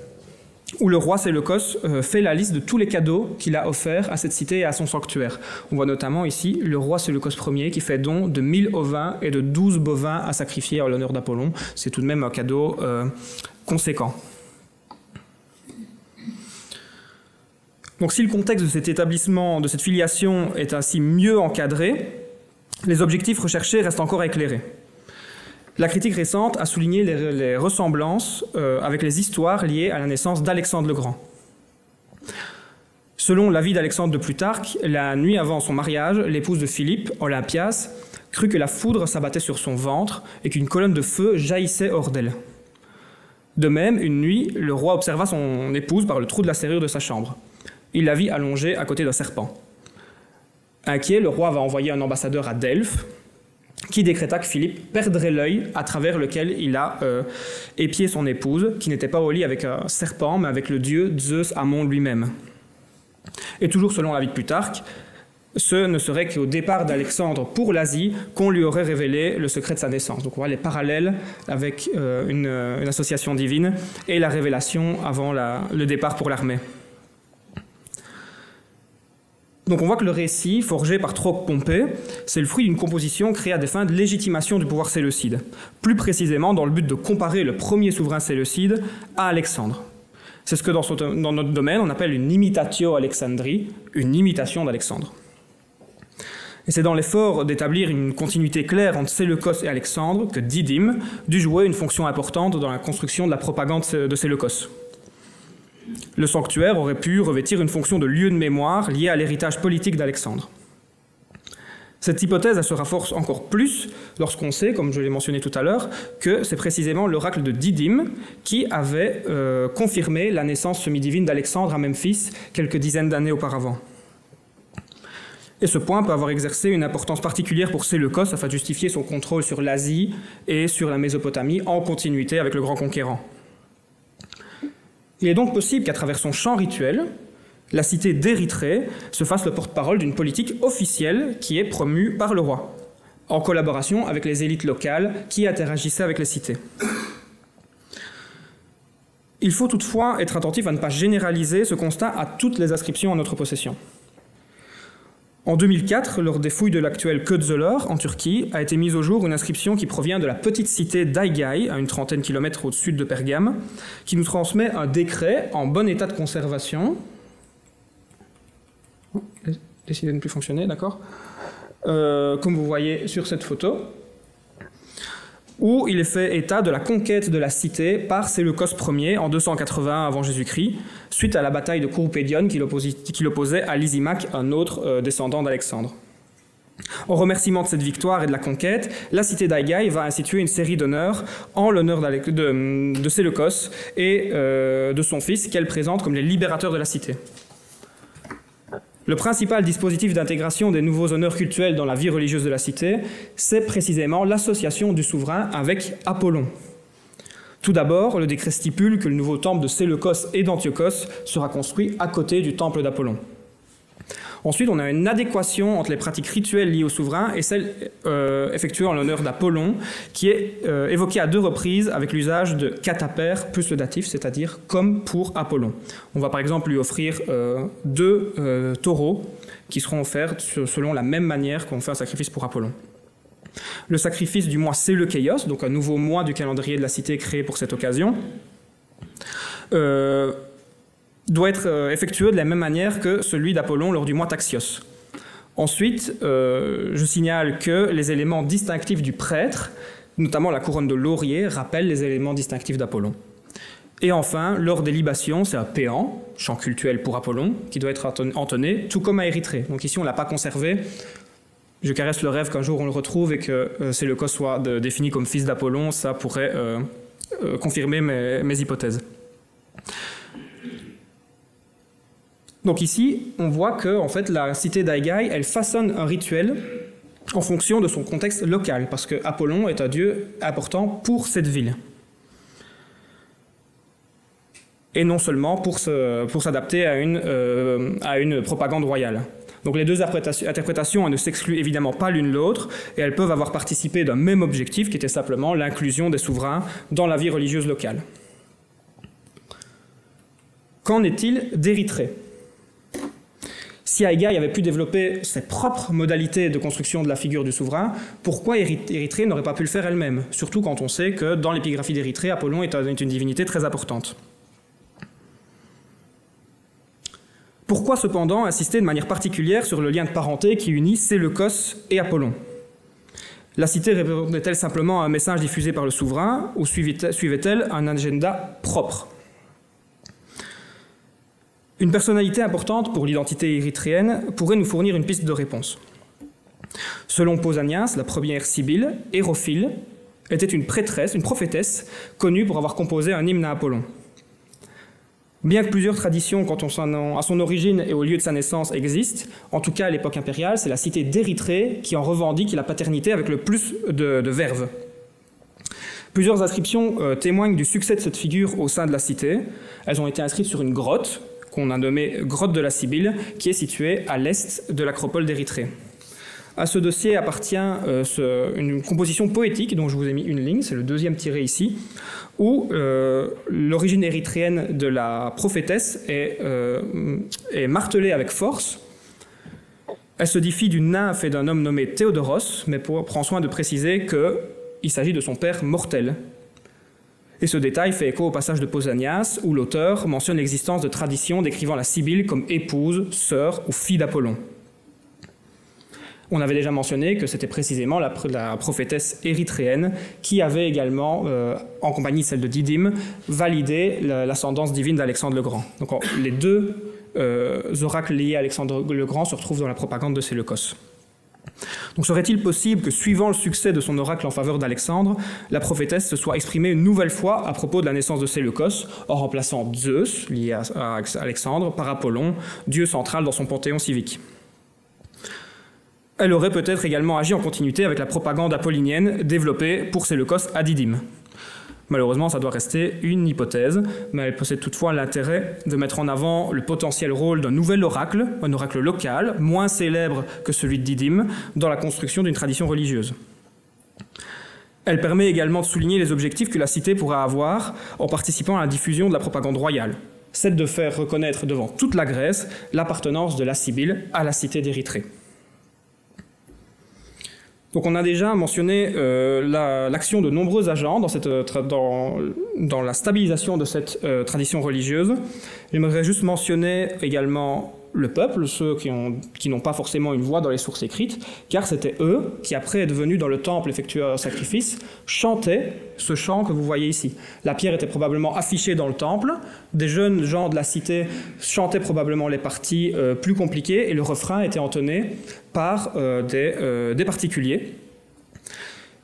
où le roi Séleucos fait la liste de tous les cadeaux qu'il a offerts à cette cité et à son sanctuaire. On voit notamment ici le roi Séleucos Ier qui fait don de 1000 ovins et de 12 bovins à sacrifier en l'honneur d'Apollon. C'est tout de même un cadeau conséquent. Donc si le contexte de cet établissement, de cette filiation est ainsi mieux encadré, les objectifs recherchés restent encore éclairés. La critique récente a souligné les ressemblances avec les histoires liées à la naissance d'Alexandre le Grand. Selon l'avis d'Alexandre de Plutarque, la nuit avant son mariage, l'épouse de Philippe, Olympias, crut que la foudre s'abattait sur son ventre et qu'une colonne de feu jaillissait hors d'elle. De même, une nuit, le roi observa son épouse par le trou de la serrure de sa chambre. Il la vit allongée à côté d'un serpent. Inquiet, le roi va envoyer un ambassadeur à Delphes, qui décréta que Philippe perdrait l'œil à travers lequel il a épié son épouse, qui n'était pas au lit avec un serpent, mais avec le dieu Zeus Ammon lui-même. Et toujours selon l'avis de Plutarque, ce ne serait qu'au départ d'Alexandre pour l'Asie qu'on lui aurait révélé le secret de sa naissance. Donc on voit les parallèles avec une association divine et la révélation avant le départ pour l'armée. Donc on voit que le récit, forgé par Troque-Pompée, c'est le fruit d'une composition créée à des fins de légitimation du pouvoir séleucide, plus précisément dans le but de comparer le premier souverain séleucide à Alexandre. C'est ce que dans notre domaine on appelle une imitatio Alexandri, une imitation d'Alexandre. Et c'est dans l'effort d'établir une continuité claire entre Séleucos et Alexandre que Didyme dut jouer une fonction importante dans la construction de la propagande de Séleucos. Le sanctuaire aurait pu revêtir une fonction de lieu de mémoire liée à l'héritage politique d'Alexandre. Cette hypothèse elle se renforce encore plus lorsqu'on sait, comme je l'ai mentionné tout à l'heure, que c'est précisément l'oracle de Didyme qui avait confirmé la naissance semi-divine d'Alexandre à Memphis quelques dizaines d'années auparavant. Et ce point peut avoir exercé une importance particulière pour Séleucos afin de justifier son contrôle sur l'Asie et sur la Mésopotamie en continuité avec le grand conquérant. Il est donc possible qu'à travers son chant rituel, la cité d'Érythrée se fasse le porte-parole d'une politique officielle qui est promue par le roi, en collaboration avec les élites locales qui interagissaient avec les cités. Il faut toutefois être attentif à ne pas généraliser ce constat à toutes les inscriptions en notre possession. En 2004, lors des fouilles de l'actuel Kőször, en Turquie, a été mise au jour une inscription qui provient de la petite cité d'Aigai, à une trentaine de kilomètres au sud de Pergame, qui nous transmet un décret en bon état de conservation. Décidé de ne plus fonctionner, d'accord. Comme vous voyez sur cette photo, où il est fait état de la conquête de la cité par Séleucos Ier en 280 avant Jésus-Christ, suite à la bataille de Courupédion qui l'opposait à Lysimaque, un autre descendant d'Alexandre. En remerciement de cette victoire et de la conquête, la cité d'Aigai va instituer une série d'honneurs en l'honneur de Séleucos et de son fils qu'elle présente comme les libérateurs de la cité. Le principal dispositif d'intégration des nouveaux honneurs cultuels dans la vie religieuse de la cité, c'est précisément l'association du souverain avec Apollon. Tout d'abord, le décret stipule que le nouveau temple de Séleucos et d'Antiochos sera construit à côté du temple d'Apollon. Ensuite, on a une adéquation entre les pratiques rituelles liées au souverain et celles effectuées en l'honneur d'Apollon, qui est évoquée à 2 reprises avec l'usage de kataper plus le datif, c'est-à-dire comme pour Apollon. On va par exemple lui offrir 2 taureaux qui seront offerts selon la même manière qu'on fait un sacrifice pour Apollon. Le sacrifice du mois Séleukéios, donc un nouveau mois du calendrier de la cité créé pour cette occasion, doit être effectué de la même manière que celui d'Apollon lors du mois Taxios. Ensuite, je signale que les éléments distinctifs du prêtre, notamment la couronne de laurier, rappellent les éléments distinctifs d'Apollon. Et enfin, lors des libations, c'est un péant, chant cultuel pour Apollon, qui doit être entonné, tout comme à Érythrée. Donc ici, on ne l'a pas conservé. Je caresse le rêve qu'un jour on le retrouve et que Séleucos soit défini comme fils d'Apollon. Ça pourrait confirmer mes hypothèses. Donc ici, on voit que en fait, la cité d'Aigai, elle façonne un rituel en fonction de son contexte local, parce que Apollon est un dieu important pour cette ville. Et non seulement pour s'adapter à une propagande royale. Donc les deux interprétations ne s'excluent évidemment pas l'une l'autre, et elles peuvent avoir participé d'un même objectif, qui était simplement l'inclusion des souverains dans la vie religieuse locale. Qu'en est-il d'Érythrée ? Si Aigai avait pu développer ses propres modalités de construction de la figure du souverain, pourquoi Érythrée n'aurait pas pu le faire elle-même? Surtout quand on sait que dans l'épigraphie d'Érythrée, Apollon est une divinité très importante. Pourquoi cependant insister de manière particulière sur le lien de parenté qui unit Séleucos et Apollon? La cité répondait-elle simplement à un message diffusé par le souverain ou suivait-elle un agenda propre? Une personnalité importante pour l'identité érythréenne pourrait nous fournir une piste de réponse. Selon Pausanias, la première sibylle, Hérophile, était une prêtresse, une prophétesse, connue pour avoir composé un hymne à Apollon. Bien que plusieurs traditions quant à son origine et au lieu de sa naissance existent, en tout cas à l'époque impériale, c'est la cité d'Érythrée qui en revendique la paternité avec le plus de verve. Plusieurs inscriptions témoignent du succès de cette figure au sein de la cité. Elles ont été inscrites sur une grotte, qu'on a nommée grotte de la Sibylle, qui est située à l'est de l'acropole d'Érythrée. À ce dossier appartient une composition poétique dont je vous ai mis une ligne, c'est le deuxième tiré ici, où l'origine érythréenne de la prophétesse est martelée avec force. Elle se diffie d'une nymphe et d'un homme nommé Théodoros, mais prend soin de préciser qu'il s'agit de son père mortel. Et ce détail fait écho au passage de Pausanias, où l'auteur mentionne l'existence de traditions décrivant la Sibylle comme épouse, sœur ou fille d'Apollon. On avait déjà mentionné que c'était précisément la prophétesse érythréenne qui avait également, en compagnie de celle de Didyme, validé l'ascendance divine d'Alexandre le Grand. Donc les deux oracles liés à Alexandre le Grand se retrouvent dans la propagande de Séleucos. Donc serait-il possible que, suivant le succès de son oracle en faveur d'Alexandre, la prophétesse se soit exprimée une nouvelle fois à propos de la naissance de Séleucos, en remplaçant Zeus, lié à Alexandre, par Apollon, dieu central dans son panthéon civique? Elle aurait peut-être également agi en continuité avec la propagande apollinienne développée pour Séleucos à Didyme. Malheureusement, ça doit rester une hypothèse, mais elle possède toutefois l'intérêt de mettre en avant le potentiel rôle d'un nouvel oracle, un oracle local, moins célèbre que celui de Didyme, dans la construction d'une tradition religieuse. Elle permet également de souligner les objectifs que la cité pourra avoir en participant à la diffusion de la propagande royale, celle de faire reconnaître devant toute la Grèce l'appartenance de la Sibylle à la cité d'Érythrée. Donc on a déjà mentionné l'action de nombreux agents dans la stabilisation de cette tradition religieuse. J'aimerais juste mentionner également le peuple, ceux qui n'ont pas forcément une voix dans les sources écrites, car c'était eux qui, après être venus dans le temple effectuer un sacrifice, chantaient ce chant que vous voyez ici. La pierre était probablement affichée dans le temple, des jeunes gens de la cité chantaient probablement les parties plus compliquées, et le refrain était entonné par des particuliers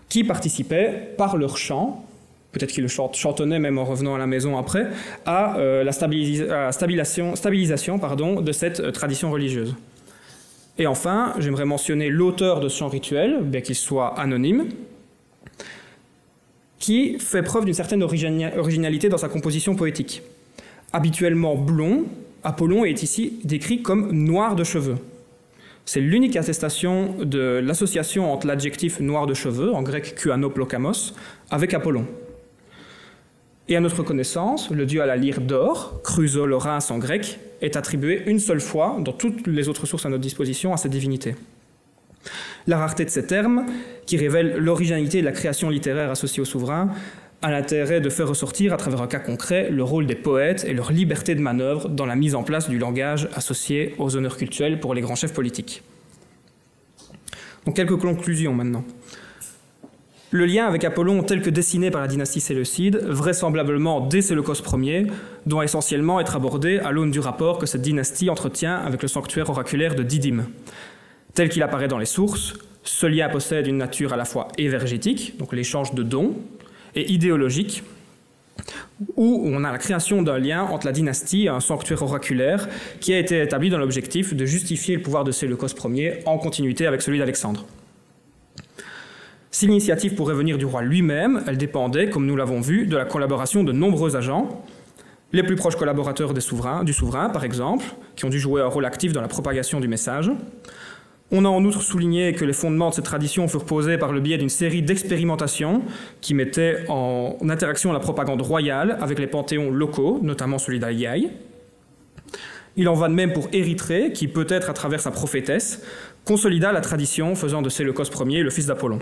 qui participaient par leur chant, peut-être qu'ils le chantonnaient même en revenant à la maison après, à la stabilisation de cette tradition religieuse. Et enfin, j'aimerais mentionner l'auteur de ce chant rituel, bien qu'il soit anonyme, qui fait preuve d'une certaine originalité dans sa composition poétique. Habituellement blond, Apollon est ici décrit comme noir de cheveux. C'est l'unique attestation de l'association entre l'adjectif noir de cheveux, en grec kuanoplokamos, avec Apollon. Et à notre connaissance, le dieu à la lyre d'or, chrysoloras en grec, est attribué une seule fois dans toutes les autres sources à notre disposition à cette divinité. La rareté de ces termes, qui révèle l'originalité de la création littéraire associée au souverain, a l'intérêt de faire ressortir, à travers un cas concret, le rôle des poètes et leur liberté de manœuvre dans la mise en place du langage associé aux honneurs cultuels pour les grands chefs politiques. Donc quelques conclusions maintenant. Le lien avec Apollon tel que dessiné par la dynastie séleucide, vraisemblablement dès Séleucos Ier, doit essentiellement être abordé à l'aune du rapport que cette dynastie entretient avec le sanctuaire oraculaire de Didyme. Tel qu'il apparaît dans les sources, ce lien possède une nature à la fois évergétique, donc l'échange de dons, et idéologique, où on a la création d'un lien entre la dynastie et un sanctuaire oraculaire qui a été établi dans l'objectif de justifier le pouvoir de Séleucos Ier en continuité avec celui d'Alexandre. Si l'initiative pourrait venir du roi lui-même, elle dépendait, comme nous l'avons vu, de la collaboration de nombreux agents, les plus proches collaborateurs du souverain, par exemple, qui ont dû jouer un rôle actif dans la propagation du message. On a en outre souligné que les fondements de cette tradition furent posés par le biais d'une série d'expérimentations qui mettaient en interaction la propagande royale avec les panthéons locaux, notamment celui d'Aiaï. Il en va de même pour Érythrée, qui peut-être à travers sa prophétesse, consolida la tradition faisant de Séleucos Ier le fils d'Apollon.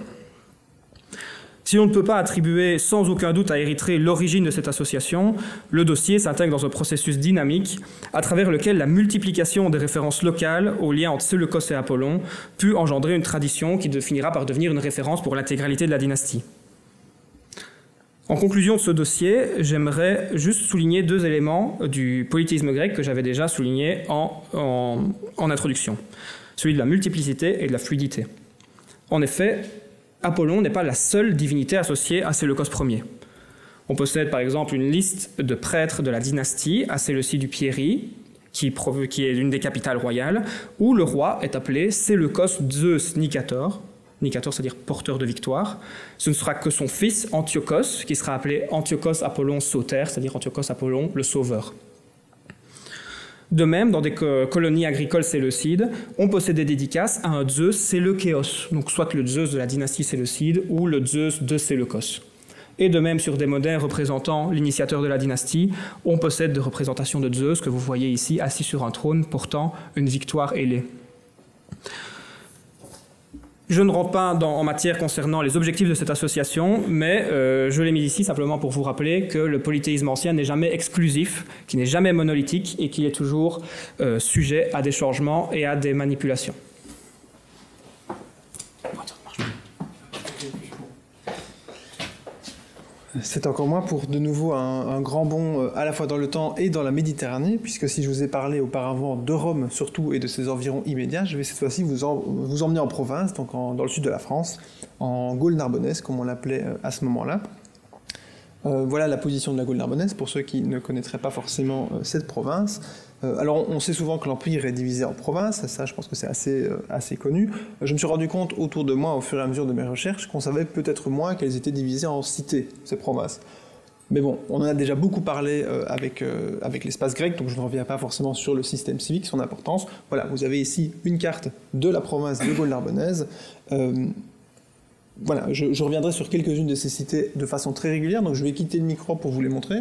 Si on ne peut pas attribuer sans aucun doute à Érythrée l'origine de cette association, le dossier s'intègre dans un processus dynamique à travers lequel la multiplication des références locales aux liens entre Séleucos et Apollon put engendrer une tradition qui finira par devenir une référence pour l'intégralité de la dynastie. En conclusion de ce dossier, j'aimerais juste souligner deux éléments du polythéisme grec que j'avais déjà soulignés en introduction, celui de la multiplicité et de la fluidité. En effet, Apollon n'est pas la seule divinité associée à Séleucos Ier. On possède par exemple une liste de prêtres de la dynastie à Séleucie du Pierie, qui est l'une des capitales royales, où le roi est appelé Séleucos Zeus Nicator. Nicator, c'est-à-dire porteur de victoire. Ce ne sera que son fils Antiochos, qui sera appelé Antiochos Apollon Sauter, c'est-à-dire Antiochos Apollon le sauveur. De même, dans des colonies agricoles séleucides, on possédait des dédicaces à un Zeus Séleucéos, donc soit le Zeus de la dynastie séleucide ou le Zeus de Séleucos. Et de même, sur des modèles représentant l'initiateur de la dynastie, on possède des représentations de Zeus que vous voyez ici, assis sur un trône portant une victoire ailée. Je ne rentre pas en matière concernant les objectifs de cette association, mais je l'ai mis ici simplement pour vous rappeler que le polythéisme ancien n'est jamais exclusif, qu'il n'est jamais monolithique et qu'il est toujours sujet à des changements et à des manipulations. C'est encore moins pour de nouveau un grand bond à la fois dans le temps et dans la Méditerranée, puisque si je vous ai parlé auparavant de Rome surtout et de ses environs immédiats, je vais cette fois-ci vous emmener en province, donc dans le sud de la France, en Gaule narbonnaise, comme on l'appelait à ce moment-là. Voilà la position de la Gaule narbonnaise pour ceux qui ne connaîtraient pas forcément cette province. Alors on sait souvent que l'Empire est divisé en provinces, ça je pense que c'est assez connu. Je me suis rendu compte autour de moi au fur et à mesure de mes recherches qu'on savait peut-être moins qu'elles étaient divisées en cités, ces provinces. Mais bon, on en a déjà beaucoup parlé avec l'espace grec, donc je ne reviens pas forcément sur le système civique, son importance. Voilà, vous avez ici une carte de la province de Gaule narbonnaise. Voilà, je reviendrai sur quelques-unes de ces cités de façon très régulière, donc je vais quitter le micro pour vous les montrer.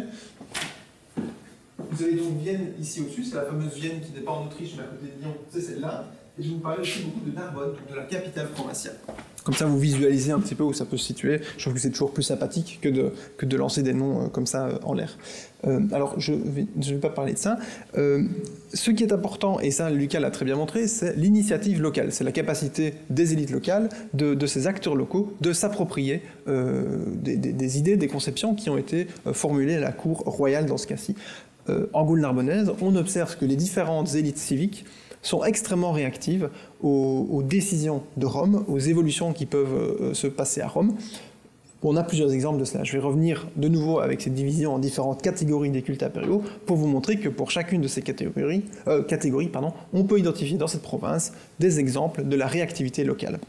Vous avez donc Vienne ici au-dessus, c'est la fameuse Vienne qui n'est pas en Autriche mais à côté de Lyon, c'est celle-là. Et je vais vous parler aussi beaucoup de Narbonne, donc de la capitale provinciale. Comme ça vous visualisez un petit peu où ça peut se situer. Je trouve que c'est toujours plus sympathique que de lancer des noms comme ça en l'air. Alors je vais pas parler de ça. Ce qui est important, et ça Lucas l'a très bien montré, c'est l'initiative locale. C'est la capacité des élites locales, de ces acteurs locaux, de s'approprier des idées, des conceptions qui ont été formulées à la cour royale dans ce cas-ci. En Gaule narbonnaise, on observe que les différentes élites civiques sont extrêmement réactives aux décisions de Rome, aux évolutions qui peuvent se passer à Rome. On a plusieurs exemples de cela. Je vais revenir de nouveau avec cette division en différentes catégories des cultes impériaux pour vous montrer que pour chacune de ces catégories, on peut identifier dans cette province des exemples de la réactivité locale.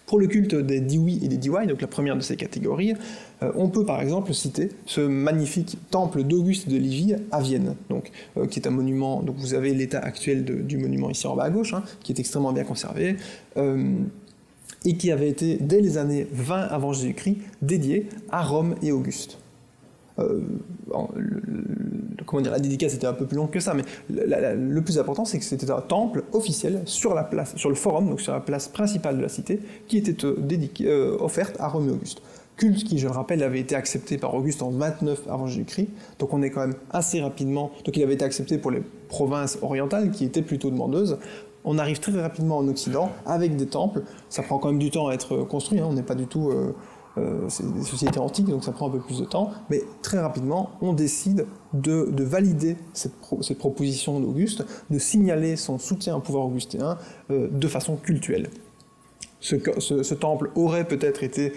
Pour le culte des Diwi et des Diwai, donc la première de ces catégories, on peut par exemple citer ce magnifique temple d'Auguste de Livie à Vienne, donc, qui est un monument, donc vous avez l'état actuel du monument ici en bas à gauche, qui est extrêmement bien conservé, et qui avait été, dès les années 20 avant Jésus-Christ, dédié à Rome et Auguste. comment dire, la dédicace était un peu plus longue que ça, mais le plus important, c'est que c'était un temple officiel sur la place, sur le forum, donc sur la place principale de la cité, qui était offerte à Rome et Auguste. Culte qui, je le rappelle, avait été accepté par Auguste en 29 avant Jésus-Christ, donc on est quand même assez rapidement, donc il avait été accepté pour les provinces orientales qui étaient plutôt demandeuses. On arrive très rapidement en Occident avec des temples, ça prend quand même du temps à être construit, hein, on n'est pas du tout... c'est des sociétés antiques, donc ça prend un peu plus de temps, mais très rapidement, on décide de valider cette proposition d'Auguste, de signaler son soutien au pouvoir augustéen de façon cultuelle. Ce temple aurait peut-être été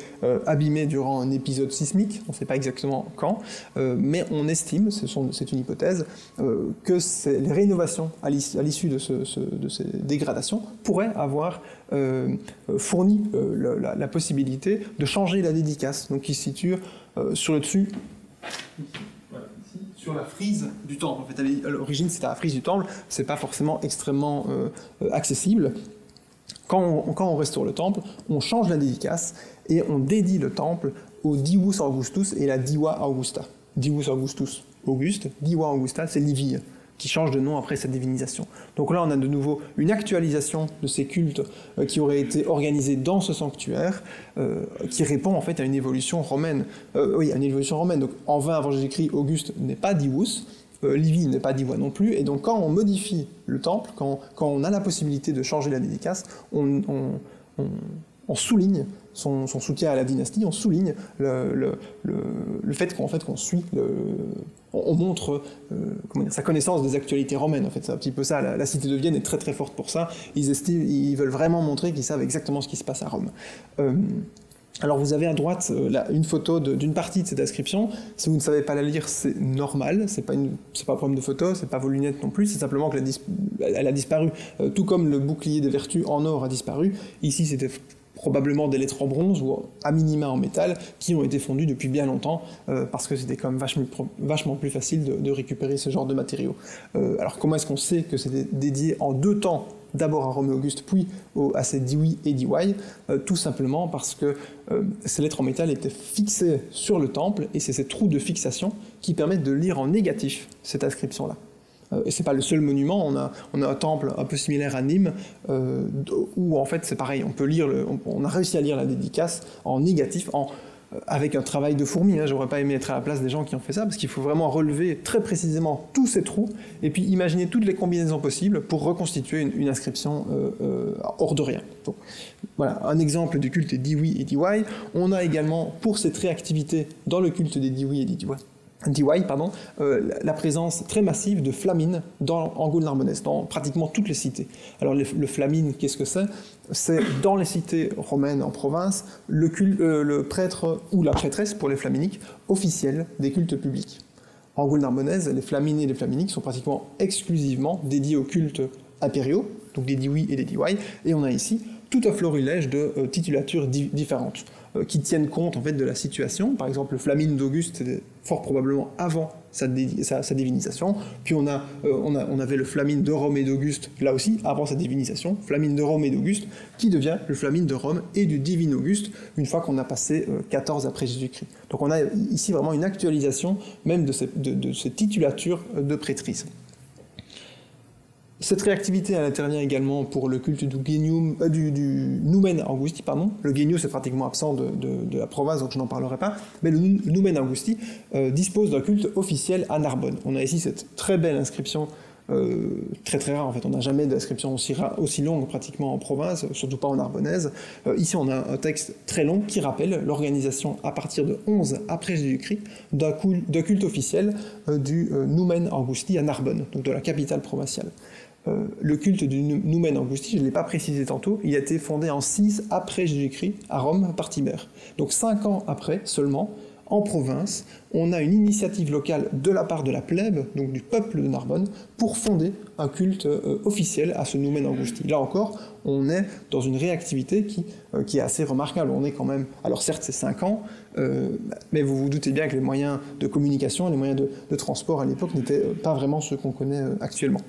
abîmé durant un épisode sismique, on ne sait pas exactement quand, mais on estime, c'est une hypothèse, que les rénovations à l'issue de ces dégradations pourraient avoir fourni la possibilité de changer la dédicace, donc qui se situe sur le dessus, voilà, ici, sur la frise du temple. En fait, à l'origine, c'était la frise du temple, c'est pas forcément extrêmement accessible. Quand on restaure le temple, on change la dédicace et on dédie le temple au Divus Augustus et la Diva Augusta. Divus Augustus, Auguste, Diva Augusta, c'est Livie, qui change de nom après sa divinisation. Donc là, on a de nouveau une actualisation de ces cultes qui auraient été organisés dans ce sanctuaire, qui répond en fait à une évolution romaine. Oui, à une évolution romaine. Donc en 20 avant Jésus-Christ, Auguste n'est pas Divus, Livie n'est pas Diva non plus, et donc quand on modifie le temple, quand on a la possibilité de changer la dédicace, on souligne son soutien à la dynastie, on souligne le fait qu'on suit, on montre sa connaissance des actualités romaines. En fait, c'est un petit peu ça, la cité de Vienne est très très forte pour ça, ils veulent vraiment montrer qu'ils savent exactement ce qui se passe à Rome. Alors vous avez à droite une photo d'une partie de cette inscription. Si vous ne savez pas la lire, c'est normal, c'est pas un problème de photo, c'est pas vos lunettes non plus, c'est simplement qu'elle a disparu, tout comme le bouclier des vertus en or a disparu. Ici c'était probablement des lettres en bronze ou à minima en métal qui ont été fondues depuis bien longtemps parce que c'était quand même vachement plus facile de récupérer ce genre de matériaux. Alors comment est-ce qu'on sait que c'était dédié en deux temps, d'abord à Rome et Auguste, puis à ces Diwi et Diwai, tout simplement parce que ces lettres en métal étaient fixées sur le temple, et c'est ces trous de fixation qui permettent de lire en négatif cette inscription-là. Et c'est pas le seul monument, on a un temple un peu similaire à Nîmes, où en fait c'est pareil, on a réussi à lire la dédicace en négatif, avec un travail de fourmi, hein. J'aurais pas aimé être à la place des gens qui ont fait ça, parce qu'il faut vraiment relever très précisément tous ces trous, et puis imaginer toutes les combinaisons possibles pour reconstituer une inscription hors de rien. Donc, voilà, un exemple du culte des Diwi et Diwai. On a également, pour cette réactivité dans le culte des Diwi et des Diwai, la présence très massive de flamines en Gaule-Narbonnaise, dans pratiquement toutes les cités. Alors le flamine, qu'est-ce que c'est ? C'est dans les cités romaines en province, le prêtre ou la prêtresse, pour les flaminiques, officiel des cultes publics. En Gaule-Narbonnaise, les flaminés et les flaminiques sont pratiquement exclusivement dédiés aux cultes impériaux, donc des Diwi et des Diwai, et on a ici tout un florilège de titulatures différentes, qui tiennent compte en fait de la situation. Par exemple, le flamine d'Auguste, c'était fort probablement avant sa divinisation. Puis on avait le flamine de Rome et d'Auguste, là aussi, avant sa divinisation. Flamine de Rome et d'Auguste, qui devient le flamine de Rome et du divin Auguste, une fois qu'on a passé 14 après Jésus-Christ. Donc on a ici vraiment une actualisation même de ces titulatures de prêtrise. Cette réactivité, elle intervient également pour le culte du Numen Augusti, pardon. Le Genius est pratiquement absent de la province, donc je n'en parlerai pas. Mais le Numen Augusti dispose d'un culte officiel à Narbonne. On a ici cette très belle inscription, très très rare en fait. On n'a jamais d'inscription aussi longue pratiquement en province, surtout pas en narbonnaise. Ici, on a un texte très long qui rappelle l'organisation à partir de 11 après Jésus-Christ d'un culte officiel du Numen Augusti à Narbonne, donc de la capitale provinciale. Le culte du Numen Augusti, je ne l'ai pas précisé tantôt, il a été fondé en 6 après Jésus-Christ à Rome par Tibère. Donc 5 ans après seulement, en province, on a une initiative locale de la part de la plèbe, donc du peuple de Narbonne, pour fonder un culte officiel à ce Numen Augusti. Là encore, on est dans une réactivité qui est assez remarquable. On est quand même, alors certes c'est 5 ans, mais vous vous doutez bien que les moyens de communication, les moyens de transport à l'époque n'étaient pas vraiment ceux qu'on connaît actuellement.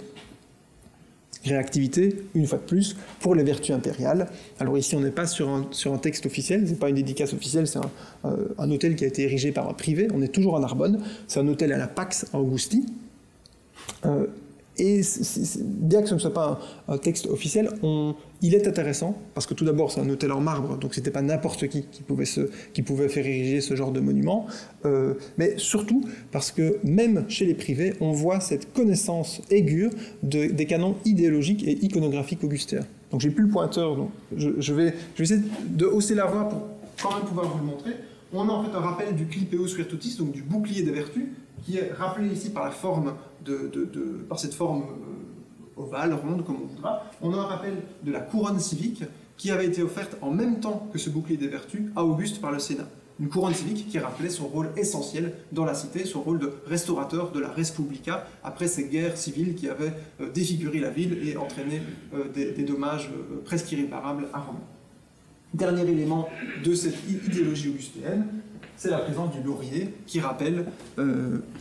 Réactivité, une fois de plus, pour les vertus impériales. Alors ici, on n'est pas sur un texte officiel, c'est pas une dédicace officielle, c'est un hôtel qui a été érigé par un privé. On est toujours à Narbonne, c'est un hôtel à la Pax Augusti. Et bien que ce ne soit pas un texte officiel, il est intéressant, parce que tout d'abord c'est un hôtel en marbre, donc c'était pas n'importe qui pouvait faire ériger ce genre de monument, mais surtout parce que même chez les privés, on voit cette connaissance aiguë des canons idéologiques et iconographiques augustéens. Donc j'ai plus le pointeur, donc je vais essayer de hausser la voix pour quand même pouvoir vous le montrer. On a en fait un rappel du clipeus virtutis, donc du bouclier des vertus, qui est rappelé ici par la forme par cette forme ovale, ronde, comme on voudra. On a un rappel de la couronne civique qui avait été offerte en même temps que ce bouclier des vertus à Auguste par le Sénat. Une couronne civique qui rappelait son rôle essentiel dans la cité, son rôle de restaurateur de la res publica après ces guerres civiles qui avaient défiguré la ville et entraîné des dommages presque irréparables à Rome. Dernier élément de cette idéologie augustéenne, c'est la présence du laurier qui rappelle,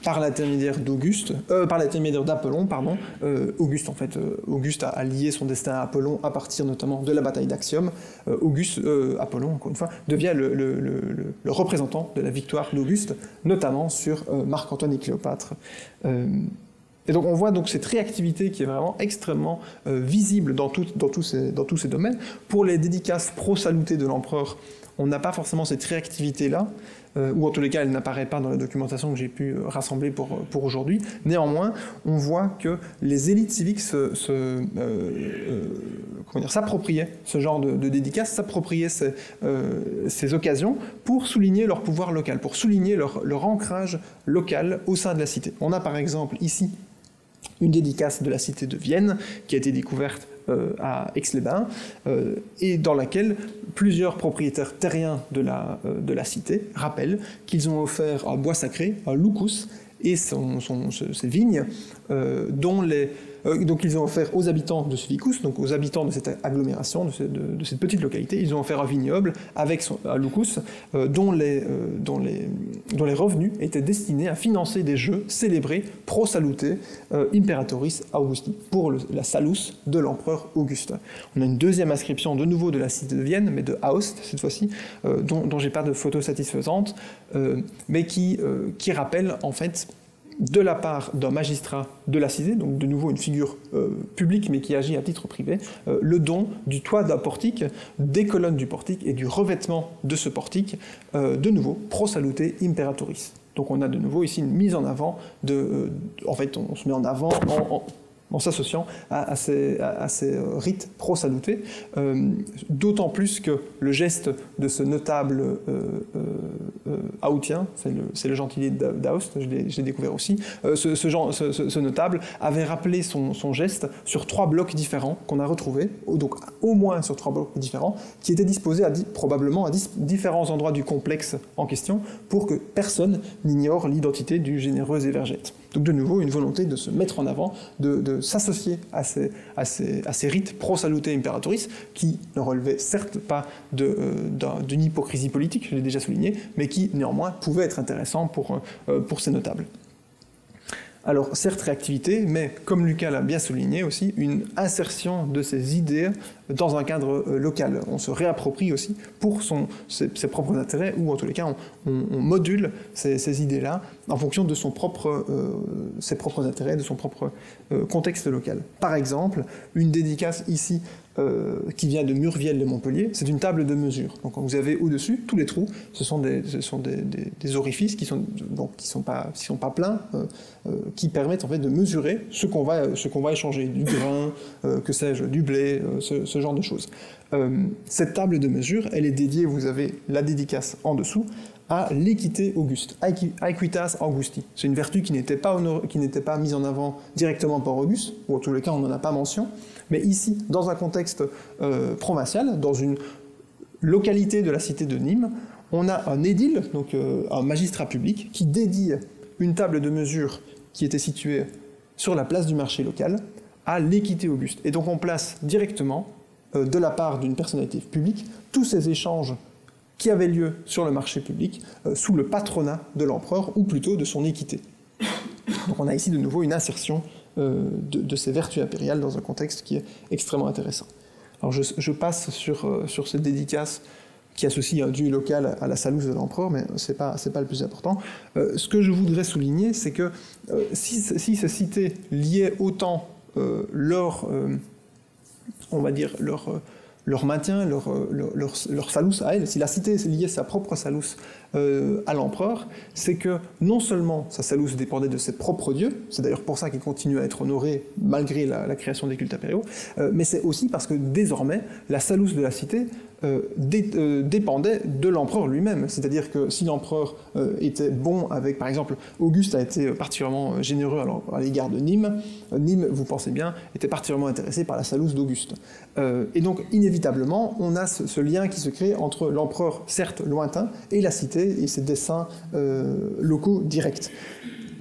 par l'intermédiaire d'Apollon, Auguste en fait. Auguste a lié son destin à Apollon à partir notamment de la bataille d'Actium. Apollon, encore une fois, devient le représentant de la victoire d'Auguste, notamment sur Marc-Antoine et Cléopâtre. Et donc on voit donc cette réactivité qui est vraiment extrêmement visible dans tous ces domaines. Pour les dédicaces pro-saluté de l'empereur, on n'a pas forcément cette réactivité-là, ou en tous les cas elle n'apparaît pas dans la documentation que j'ai pu rassembler pour aujourd'hui. Néanmoins, on voit que les élites civiques s'appropriaient ce genre de dédicaces, s'appropriaient ces occasions pour souligner leur pouvoir local, pour souligner leur ancrage local au sein de la cité. On a par exemple ici une dédicace de la cité de Vienne qui a été découverte à Aix-les-Bains et dans laquelle plusieurs propriétaires terriens de la cité rappellent qu'ils ont offert un bois sacré, un lucus, et ses vignes, donc ils ont offert aux habitants de ce vicus, donc aux habitants de cette agglomération, de cette petite localité, ils ont offert un vignoble avec un lucus dont les revenus étaient destinés à financer des jeux célébrés pro salute imperatoris Augusti, pour la salus de l'empereur Auguste. On a une deuxième inscription de nouveau de la cité de Vienne, mais de Aoste cette fois-ci, dont j'ai pas de photo satisfaisante, mais qui rappelle en fait de la part d'un magistrat de la cité, donc de nouveau une figure publique mais qui agit à titre privé, le don du toit d'un portique, des colonnes du portique et du revêtement de ce portique, de nouveau pro salute imperatoris. Donc on a de nouveau ici une mise en avant en fait on se met en avant en s'associant à ces rites pro-salutés, d'autant plus que le geste de ce notable autien, c'est le gentilé d'Aoste, je l'ai découvert aussi, ce notable avait rappelé son geste sur 3 blocs différents qu'on a retrouvés, donc au moins sur 3 blocs différents, qui étaient disposés probablement à différents endroits du complexe en question, pour que personne n'ignore l'identité du généreux Évergète. Donc de nouveau, une volonté de se mettre en avant, de s'associer à ces rites pro-salute imperatoris, qui ne relevaient certes pas d'une hypocrisie politique, je l'ai déjà souligné, mais qui néanmoins pouvaient être intéressants pour ces notables. Alors, certes, réactivité, mais comme Lucas l'a bien souligné aussi, une insertion de ces idées dans un cadre local. On se réapproprie aussi pour ses propres intérêts, ou en tous les cas, on module ces idées-là en fonction de ses propres intérêts, de son propre contexte local. Par exemple, une dédicace ici qui vient de Murviel de Montpellier, c'est une table de mesure. Donc vous avez au-dessus, tous les trous, ce sont des orifices qui sont pas pleins, qui permettent en fait de mesurer ce qu'on va échanger, du grain, que sais-je, du blé, ce genre de choses. Cette table de mesure, elle est dédiée, vous avez la dédicace en dessous, à l'équité auguste, aequitas Augusti. C'est une vertu qui n'était pas mise en avant directement par Auguste, ou en tous les cas on n'en a pas mention, mais ici, dans un contexte provincial, dans une localité de la cité de Nîmes, on a un édile, donc un magistrat public, qui dédie une table de mesure qui était située sur la place du marché local à l'équité auguste. Et donc on place directement, de la part d'une personnalité publique, tous ces échanges qui avaient lieu sur le marché public sous le patronat de l'empereur, ou plutôt de son équité. Donc on a ici de nouveau une insertion de ces vertus impériales dans un contexte qui est extrêmement intéressant. Alors je passe sur cette dédicace qui associe un dieu local à la Salus de l'empereur, mais c'est pas le plus important. Ce que je voudrais souligner, c'est que si ces cités liaient autant on va dire leur maintien, leur salus à elle, si la cité liait sa propre salus à l'empereur, c'est que non seulement sa salus dépendait de ses propres dieux, c'est d'ailleurs pour ça qu'il continue à être honoré malgré la création des cultes impériaux, mais c'est aussi parce que désormais la salus de la cité dépendait de l'empereur lui-même. C'est-à-dire que si l'empereur était bon avec, par exemple, Auguste a été particulièrement généreux à l'égard de Nîmes. Nîmes, vous pensez bien, était particulièrement intéressé par la salus d'Auguste. Et donc, inévitablement, on a ce lien qui se crée entre l'empereur, certes lointain, et la cité et ses desseins locaux directs.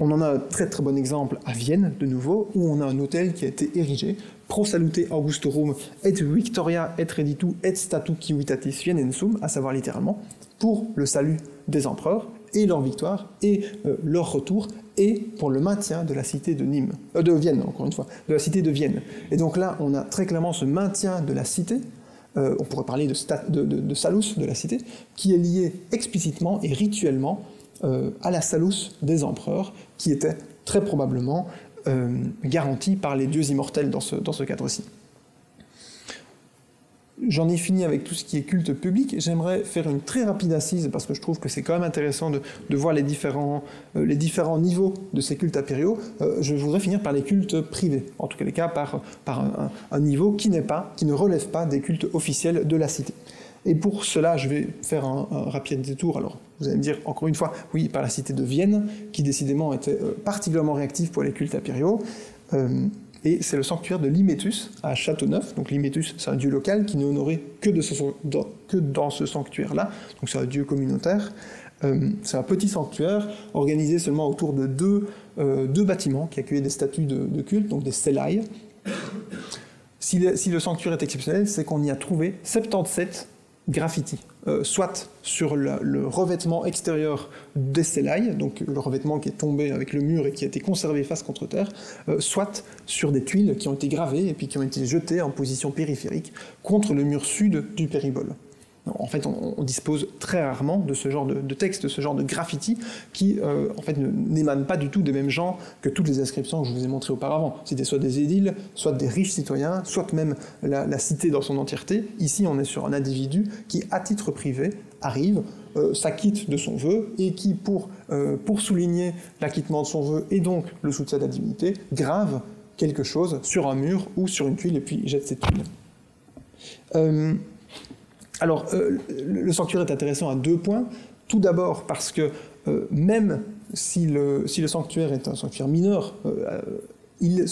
On en a un très très bon exemple à Vienne, de nouveau, où on a un hôtel qui a été érigé pro salute Augustorum et victoria et reditu et statu civitatis vienens sum, à savoir littéralement, pour le salut des empereurs et leur victoire et leur retour et pour le maintien de la cité de Nîmes, de Vienne encore une fois, de la cité de Vienne. Et donc là, on a très clairement ce maintien de la cité, on pourrait parler de salus de la cité, qui est lié explicitement et rituellement à la salus des empereurs, qui était très probablement garantie par les dieux immortels dans ce cadre-ci. J'en ai fini avec tout ce qui est culte public. J'aimerais faire une très rapide assise, parce que je trouve que c'est quand même intéressant de voir les différents niveaux de ces cultes impériaux. Je voudrais finir par les cultes privés, en tout cas les cas par un niveau qui ne relève pas des cultes officiels de la cité. Et pour cela, je vais faire un rapide détour. Alors, vous allez me dire, encore une fois, oui, par la cité de Vienne, qui décidément était particulièrement réactive pour les cultes impériaux. Et c'est le sanctuaire de Limetus à Châteauneuf. Donc Limetus, c'est un dieu local qui n'est honoré que dans ce sanctuaire-là. Donc c'est un dieu communautaire. C'est un petit sanctuaire organisé seulement autour de deux bâtiments qui accueillaient des statues de culte, donc des stellae. Si le sanctuaire est exceptionnel, c'est qu'on y a trouvé 77 graffitis, soit sur le revêtement extérieur des stellae, donc le revêtement qui est tombé avec le mur et qui a été conservé face contre terre, soit sur des tuiles qui ont été gravées et puis qui ont été jetées en position périphérique contre le mur sud du péribole. En fait, on dispose très rarement de ce genre de texte, de ce genre de graffiti qui, en fait, n'émanent pas du tout des mêmes gens que toutes les inscriptions que je vous ai montrées auparavant. C'était soit des édiles, soit des riches citoyens, soit même la cité dans son entièreté. Ici, on est sur un individu qui, à titre privé, arrive, s'acquitte de son vœu et qui, pour souligner l'acquittement de son vœu et donc le soutien de la divinité, grave quelque chose sur un mur ou sur une tuile et puis jette cette tuile. Alors, le sanctuaire est intéressant à 2 points. Tout d'abord parce que même si le sanctuaire est un sanctuaire mineur, il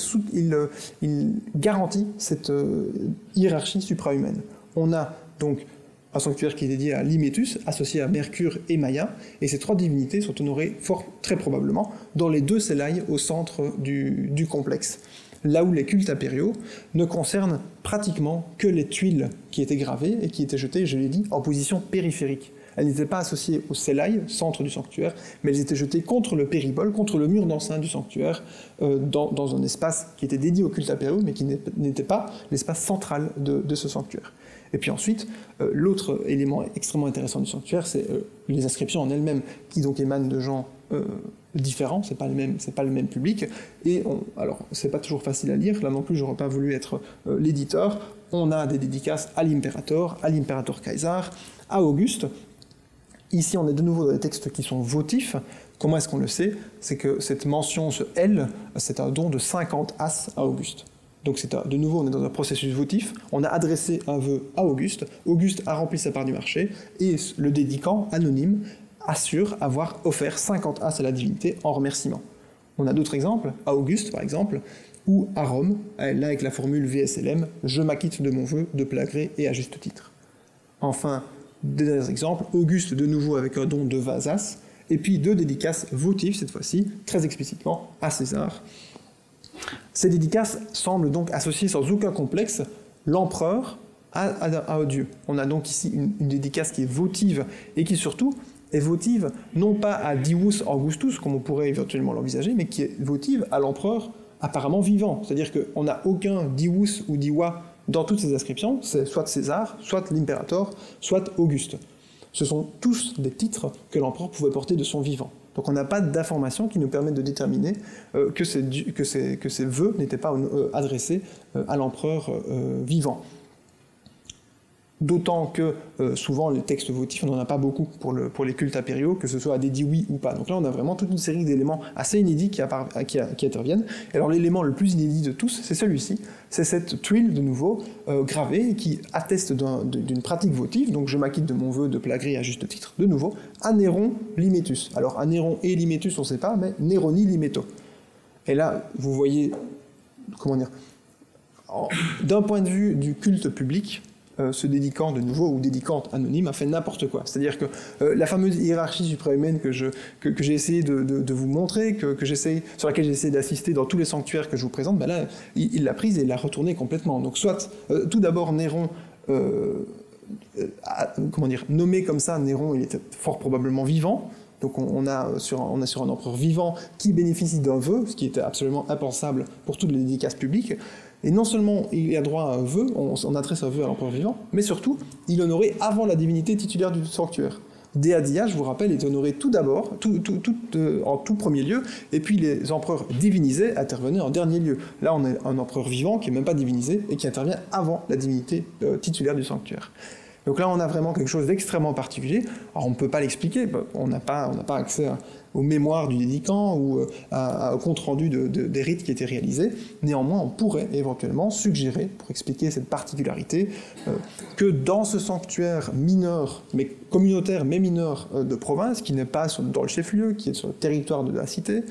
garantit cette hiérarchie suprahumaine. On a donc un sanctuaire qui est dédié à Limetus, associé à Mercure et Maia, et ces 3 divinités sont honorées très probablement dans les 2 stellae au centre du complexe. Là où les cultes impériaux ne concernent pratiquement que les tuiles qui étaient gravées et qui étaient jetées, je l'ai dit, en position périphérique. Elles n'étaient pas associées au stellae, centre du sanctuaire, mais elles étaient jetées contre le péribole, contre le mur d'enceinte du sanctuaire, dans un espace qui était dédié aux cultes impériaux, mais qui n'était pas l'espace central de ce sanctuaire. Et puis ensuite, l'autre élément extrêmement intéressant du sanctuaire, c'est les inscriptions en elles-mêmes, qui donc émanent de gens différents, c'est pas le même public, et alors c'est pas toujours facile à lire, là non plus j'aurais pas voulu être l'éditeur. On a des dédicaces à l'impérator Caesar, à Auguste. Ici on est de nouveau dans des textes qui sont votifs. Comment est-ce qu'on le sait? C'est que cette mention, ce L, c'est un don de 50 as à Auguste. Donc de nouveau, on est dans un processus votif, on a adressé un vœu à Auguste, Auguste a rempli sa part du marché, et le dédicant, anonyme, assure avoir offert 50 as à la divinité en remerciement. On a d'autres exemples, à Auguste par exemple, ou à Rome, là avec la formule VSLM, je m'acquitte de mon vœu de plein gré et à juste titre. Enfin, des derniers exemples, Auguste de nouveau avec un don de 20 as, et puis 2 dédicaces votives cette fois-ci, très explicitement à César. Ces dédicaces semblent donc associer sans aucun complexe l'empereur à Dieu. On a donc ici une dédicace qui est votive et qui surtout est votive non pas à Divus Augustus, comme on pourrait éventuellement l'envisager, mais qui est votive à l'empereur apparemment vivant. C'est-à-dire qu'on n'a aucun Dius ou Diwa dans toutes ces inscriptions, c'est soit César, soit l'Imperator, soit Auguste. Ce sont tous des titres que l'empereur pouvait porter de son vivant. Donc on n'a pas d'informations qui nous permettent de déterminer que ces vœux n'étaient pas adressés à l'empereur vivant. D'autant que souvent les textes votifs, on n'en a pas beaucoup pour les cultes impériaux, que ce soit à des diwi ou pas. Donc là on a vraiment toute une série d'éléments assez inédits qui interviennent. Et alors l'élément le plus inédit de tous, c'est celui-ci, c'est cette tuile de nouveau gravée qui atteste d'une pratique votive. Donc je m'acquitte de mon vœu de plagrie à juste titre, de nouveau, à Néron Limetus. Alors à Néron et Limetus on ne sait pas, mais Néroni Limeto. Et là vous voyez, comment dire, d'un point de vue du culte public, ce dédicant de nouveau ou dédicante anonyme a fait n'importe quoi. C'est-à-dire que la fameuse hiérarchie suprahumaine que j'ai essayé de vous montrer, sur laquelle j'ai essayé d'assister dans tous les sanctuaires que je vous présente, ben là, il l'a prise et il l'a retournée complètement. Donc soit, tout d'abord, Néron, nommé comme ça, Néron, il était fort probablement vivant. Donc on est sur un empereur vivant qui bénéficie d'un vœu, ce qui était absolument impensable pour toutes les dédicaces publiques. Et non seulement il a droit à un vœu, on adresse un vœu à l'empereur vivant, mais surtout, il honorait avant la divinité titulaire du sanctuaire. Dea Dia, je vous rappelle, est honoré tout d'abord, en tout premier lieu, et puis les empereurs divinisés intervenaient en dernier lieu. Là, on a un empereur vivant qui n'est même pas divinisé et qui intervient avant la divinité titulaire du sanctuaire. Donc là, on a vraiment quelque chose d'extrêmement particulier. Alors, on ne peut pas l'expliquer, on n'a pas accès aux mémoires du dédicant ou au compte-rendu des rites qui étaient réalisés. Néanmoins, on pourrait éventuellement suggérer, pour expliquer cette particularité, que dans ce sanctuaire mineur, mais communautaire, mais mineur de province, qui n'est pas dans le chef-lieu, qui est sur le territoire de la cité,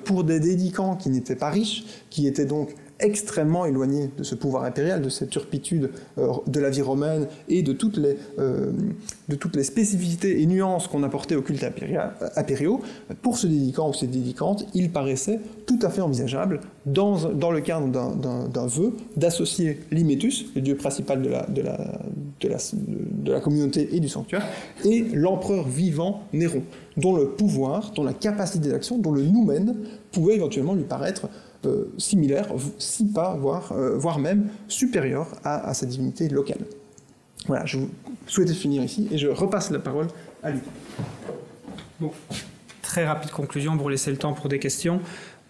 pour des dédicants qui n'étaient pas riches, qui étaient donc extrêmement éloigné de ce pouvoir impérial, de cette turpitude de la vie romaine et de toutes les spécificités et nuances qu'on apportait au culte impériaux, pour ce dédicant ou cette dédicante, il paraissait tout à fait envisageable, dans le cadre d'un vœu, d'associer Limetus, le dieu principal de la communauté et du sanctuaire, et l'empereur vivant Néron, dont le pouvoir, dont la capacité d'action, dont le noumen pouvait éventuellement lui paraître similaire, si pas, voire même supérieur à sa divinité locale. Voilà, je souhaitais finir ici et je repasse la parole à lui. Bon, très rapide conclusion pour laisser le temps pour des questions.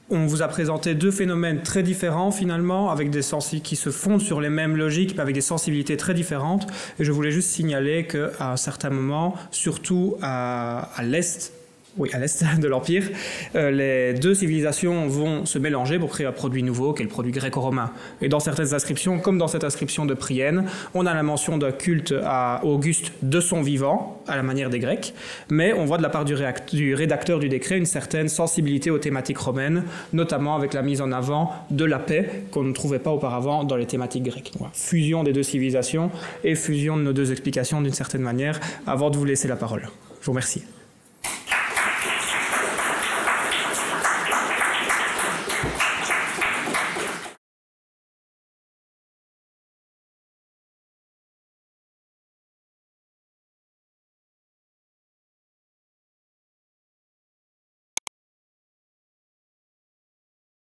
On vous a présenté deux phénomènes très différents finalement, avec des qui se fondent sur les mêmes logiques, mais avec des sensibilités très différentes. Et je voulais juste signaler qu'à un certain moment, surtout à l'est, oui, à l'est de l'Empire, les deux civilisations vont se mélanger pour créer un produit nouveau, qui est le produit gréco-romain. Et dans certaines inscriptions, comme dans cette inscription de Prienne, on a la mention d'un culte à Auguste de son vivant, à la manière des Grecs, mais on voit de la part du rédacteur du décret une certaine sensibilité aux thématiques romaines, notamment avec la mise en avant de la paix, qu'on ne trouvait pas auparavant dans les thématiques grecques. Voilà. Fusion des deux civilisations et fusion de nos deux explications d'une certaine manière, avant de vous laisser la parole. Je vous remercie.